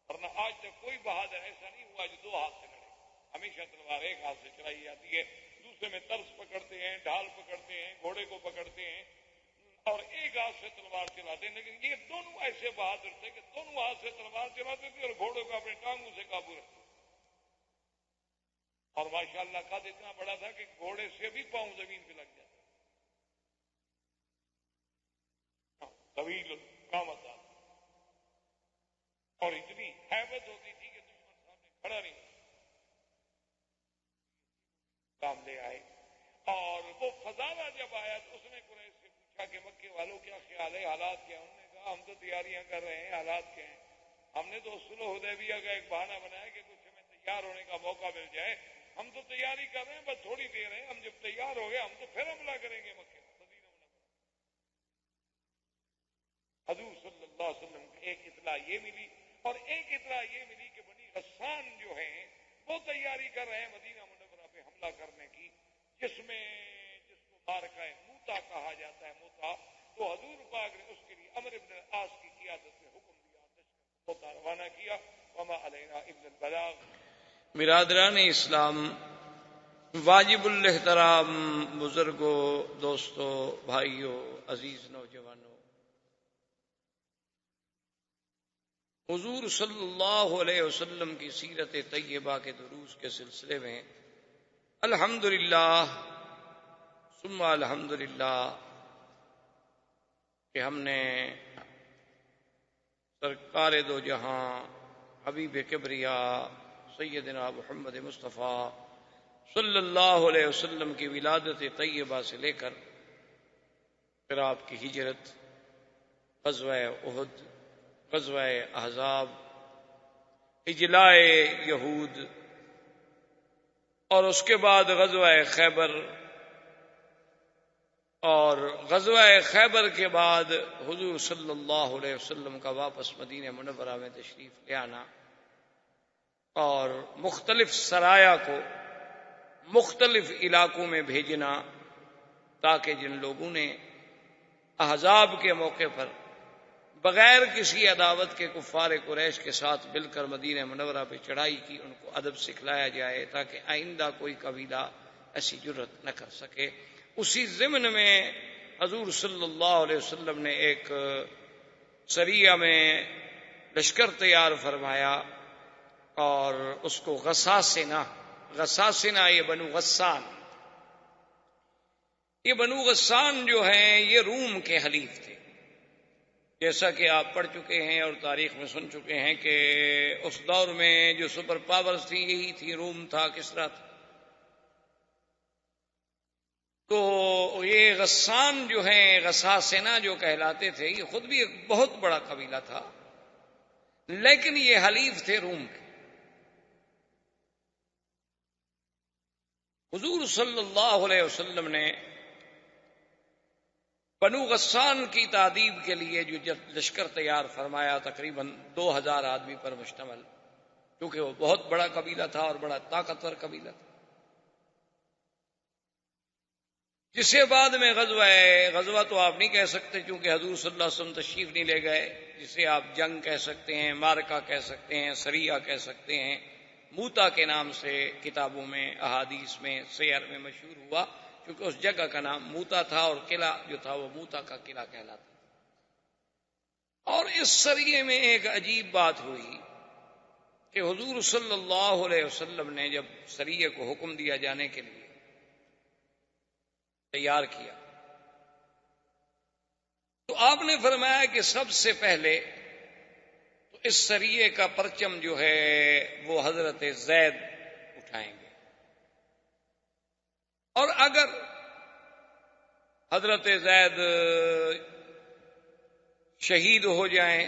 ورنہ آج تک کوئی بہادر ایسا نہیں ہوا جو دو ہاتھ سے لڑے۔ ہمیشہ تلوار ایک ہاتھ سے چلائی جاتی ہے، دوسرے میں طرز پکڑتے ہیں، ڈھال پکڑتے ہیں، گھوڑے کو پکڑتے ہیں اور ایک ہاتھ سے تلوار چلاتے ہیں۔ لیکن یہ دونوں ایسے بہادر تھے کہ دونوں ہاتھ سے تلوار چلاتے تھے اور گھوڑے کو اپنے ٹانگوں سے قابو رکھتے تھے، اور ماشاءاللہ قد اتنا بڑا تھا کہ گھوڑے سے بھی پاؤں زمین پہ لگ جاتا، طویل قامت، اور اتنی ہیبت ہوتی تھی کہ دشمن سامنے کھڑا نہیں کام لے آئے۔ اور وہ فضالہ جب آیا تو اس نے قریش سے پوچھا کہ مکے والوں کیا خیال ہے، حالات کیا؟ انہوں نے کہا ہم تو تیاریاں کر رہے ہیں، حالات کیا ہیں؟ ہم نے تو صلح حدیبیہ کا ایک بہانہ بنایا کہ کچھ ہمیں تیار ہونے کا موقع مل جائے، ہم تو تیاری کر رہے ہیں، بس تھوڑی دیر ہے، ہم جب تیار ہو گئے ہم تو پھر حملہ کریں گے مکے میں، مدینہ منورہ۔ حضور صلی اللہ علیہ وسلم کو ایک اطلاع یہ ملی، اور ایک اطلاع یہ ملی کہ بنی غسان جو ہیں وہ تیاری کر رہے ہیں مدینہ منورہ پہ حملہ کرنے کی، جس کو مارکہ موتا کہا جاتا ہے، موتا۔ تو حضور پاک نے اس کے لیے عمرو بن العاص کی قیادت میں حکم دیا، لشکر کو موتا روانہ کیا، وما علینا الا البلاغ۔ برادران اسلام، واجب الاحترام بزرگوں، دوستوں، بھائیوں، عزیز نوجوانوں، حضور صلی اللہ علیہ وسلم کی سیرت طیبہ کے دروس کے سلسلے میں الحمدللہ ثم الحمدللہ کہ ہم نے سرکار دو جہاں حبیب کبریا سیدنا محمد مصطفیٰ صلی اللہ علیہ وسلم کی ولادت طیبہ سے لے کر پھر آپ کی ہجرت، غزوہ احد، غزوہ احزاب، اجلاء یہود، اور اس کے بعد غزوہ خیبر، اور غزوہ خیبر کے بعد حضور صلی اللہ علیہ وسلم کا واپس مدینہ منورہ میں تشریف لے آنا، اور مختلف سرایا کو مختلف علاقوں میں بھیجنا، تاکہ جن لوگوں نے احزاب کے موقع پر بغیر کسی عداوت کے کفار قریش کے ساتھ مل کر مدینہ منورہ پہ چڑھائی کی، ان کو ادب سکھلایا جائے تاکہ آئندہ کوئی قبیلہ ایسی جرت نہ کر سکے۔ اسی ضمن میں حضور صلی اللہ علیہ وسلم نے ایک سریہ میں لشکر تیار فرمایا، اور اس کو غساسنہ، یہ بنو غسان، یہ بنو غسان جو ہیں یہ روم کے حلیف تھے، جیسا کہ آپ پڑھ چکے ہیں اور تاریخ میں سن چکے ہیں کہ اس دور میں جو سپر پاورز تھی یہی تھی، روم تھا، کسریٰ تھا۔ تو یہ غسان جو ہیں، غساسنہ جو کہلاتے تھے، یہ خود بھی ایک بہت بڑا قبیلہ تھا، لیکن یہ حلیف تھے روم کے۔ حضور صلی اللہ علیہ وسلم نے بنو غسان کی تعذیب کے لیے جو لشکر تیار فرمایا، تقریباً 2000 آدمی پر مشتمل، کیونکہ وہ بہت بڑا قبیلہ تھا اور بڑا طاقتور قبیلہ تھا، جسے بعد میں غزوہ تو آپ نہیں کہہ سکتے چونکہ حضور صلی اللہ علیہ وسلم تشریف نہیں لے گئے، جسے آپ جنگ کہہ سکتے ہیں، مارکہ کہہ سکتے ہیں، سریہ کہہ سکتے ہیں، موتا کے نام سے کتابوں میں، احادیث میں، سیر میں مشہور ہوا، کیونکہ اس جگہ کا نام موتا تھا اور قلعہ جو تھا وہ موتا کا قلعہ کہلاتا۔ اور اس سریے میں ایک عجیب بات ہوئی کہ حضور صلی اللہ علیہ وسلم نے جب سریے کو حکم دیا جانے کے لیے تیار کیا تو آپ نے فرمایا کہ سب سے پہلے تو اس سریے کا پرچم جو ہے وہ حضرت زید اٹھائیں گے، اور اگر حضرت زید شہید ہو جائیں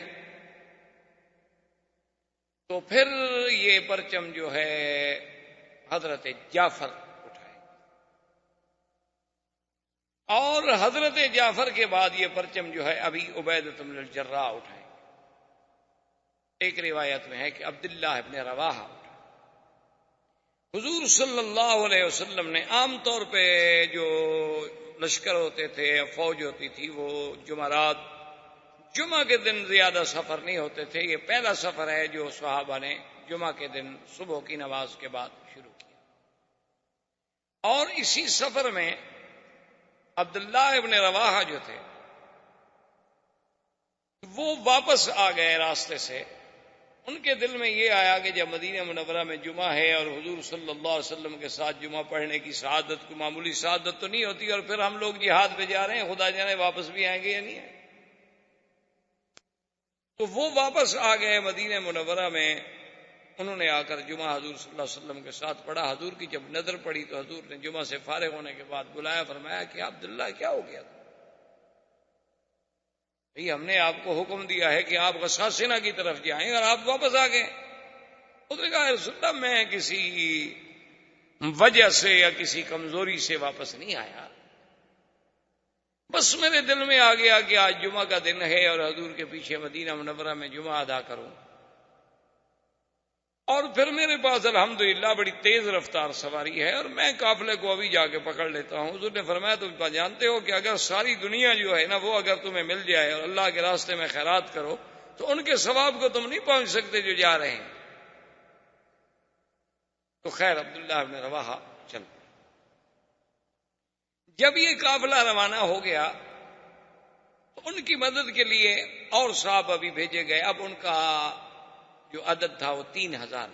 تو پھر یہ پرچم جو ہے حضرت جعفر اٹھائیں گے، اور حضرت جعفر کے بعد یہ پرچم جو ہے ابی عبیدہ بن الجراح اٹھائیں گے۔ ایک روایت میں ہے کہ عبداللہ ابن رواحہ اٹھائیں۔ حضور صلی اللہ علیہ وسلم نے عام طور پہ جو لشکر ہوتے تھے، فوج ہوتی تھی، وہ جمعرات، جمعہ کے دن زیادہ سفر نہیں ہوتے تھے۔ یہ پہلا سفر ہے جو صحابہ نے جمعہ کے دن صبح کی نماز کے بعد شروع کیا، اور اسی سفر میں عبداللہ ابن رواحہ جو تھے وہ واپس آ گئے راستے سے۔ ان کے دل میں یہ آیا کہ جب مدینہ منورہ میں جمعہ ہے اور حضور صلی اللہ علیہ وسلم کے ساتھ جمعہ پڑھنے کی سعادت کو معمولی سعادت تو نہیں ہوتی، اور پھر ہم لوگ جہاد پہ جا رہے ہیں، خدا جانے واپس بھی آئیں گے یا نہیں آئیں گے۔ تو وہ واپس آ گئے مدینہ منورہ میں، انہوں نے آ کر جمعہ حضور صلی اللہ علیہ وسلم کے ساتھ پڑھا۔ حضور کی جب نظر پڑی تو حضور نے جمعہ سے فارغ ہونے کے بعد بلایا، فرمایا کہ عبداللہ کیا ہو گیا تھا؟ ہم نے آپ کو حکم دیا ہے کہ آپ غساسنہ کی طرف جائیں اور آپ واپس آ گئے۔ اس نے کہا رسول اللہ میں کسی وجہ سے یا کسی کمزوری سے واپس نہیں آیا، بس میرے دل میں آ گیا کہ آج جمعہ کا دن ہے اور حضور کے پیچھے مدینہ منورہ میں جمعہ ادا کروں، اور پھر میرے پاس الحمدللہ بڑی تیز رفتار سواری ہے اور میں قافلے کو ابھی جا کے پکڑ لیتا ہوں۔ حضور نے فرمایا تم جانتے ہو کہ اگر ساری دنیا جو ہے نا وہ اگر تمہیں مل جائے اور اللہ کے راستے میں خیرات کرو تو ان کے ثواب کو تم نہیں پہنچ سکتے جو جا رہے ہیں۔ تو خیر عبداللہ بن رواحہ چل، جب یہ قافلہ روانہ ہو گیا تو ان کی مدد کے لیے اور صحابہ بھی بھیجے گئے۔ اب ان کا جو عدد تھا وہ 3000۔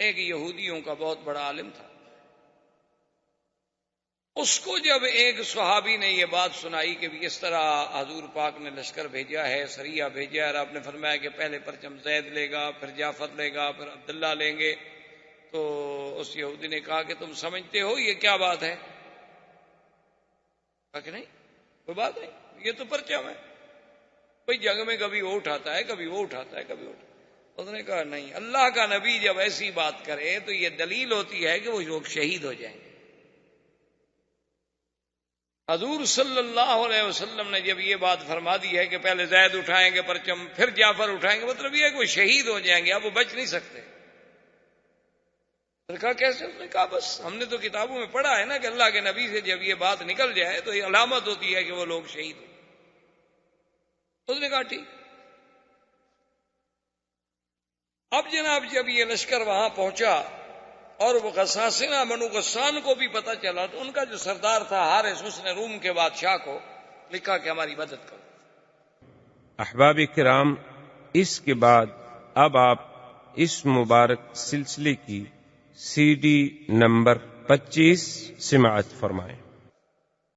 ایک یہودیوں کا بہت بڑا عالم تھا، اس کو جب ایک صحابی نے یہ بات سنائی کہ اس طرح حضور پاک نے لشکر بھیجا ہے، سریہ بھیجا ہے، اور آپ نے فرمایا کہ پہلے پرچم زید لے گا، پھر جعفر لے گا، پھر عبداللہ لیں گے، تو اس یہودی نے کہا کہ تم سمجھتے ہو یہ کیا بات ہے؟ کہا کہ نہیں کوئی بات نہیں، یہ تو پرچم ہے، بھئی جنگ میں کبھی وہ اٹھاتا ہے، کبھی وہ اٹھاتا ہے، کبھی وہ اٹھاتا ہے۔ اس نے کہا نہیں، اللہ کا نبی جب ایسی بات کرے تو یہ دلیل ہوتی ہے کہ وہ لوگ شہید ہو جائیں گے۔ حضور صلی اللہ علیہ وسلم نے جب یہ بات فرما دی ہے کہ پہلے زید اٹھائیں گے پرچم، پھر جعفر اٹھائیں گے، مطلب یہ ہے کہ وہ شہید ہو جائیں گے، اب وہ بچ نہیں سکتے۔ کہا کیسے؟ اس نے کہا بس ہم نے تو کتابوں میں پڑھا ہے نا کہ اللہ کے نبی سے جب یہ بات نکل جائے تو یہ علامت ہوتی ہے کہ وہ لوگ شہید ہو۔ اس نے کہا ٹھیک۔ اب جناب جب یہ لشکر وہاں پہنچا اور وہ غساسنہ بنو غسان کو بھی پتہ چلا تو ان کا جو سردار تھا حارث، اس نے روم کے بادشاہ کو لکھا کہ ہماری مدد کرو۔ احباب کرام، اس کے بعد اب آپ اس مبارک سلسلے کی CD نمبر 25 سماعت فرمائیں۔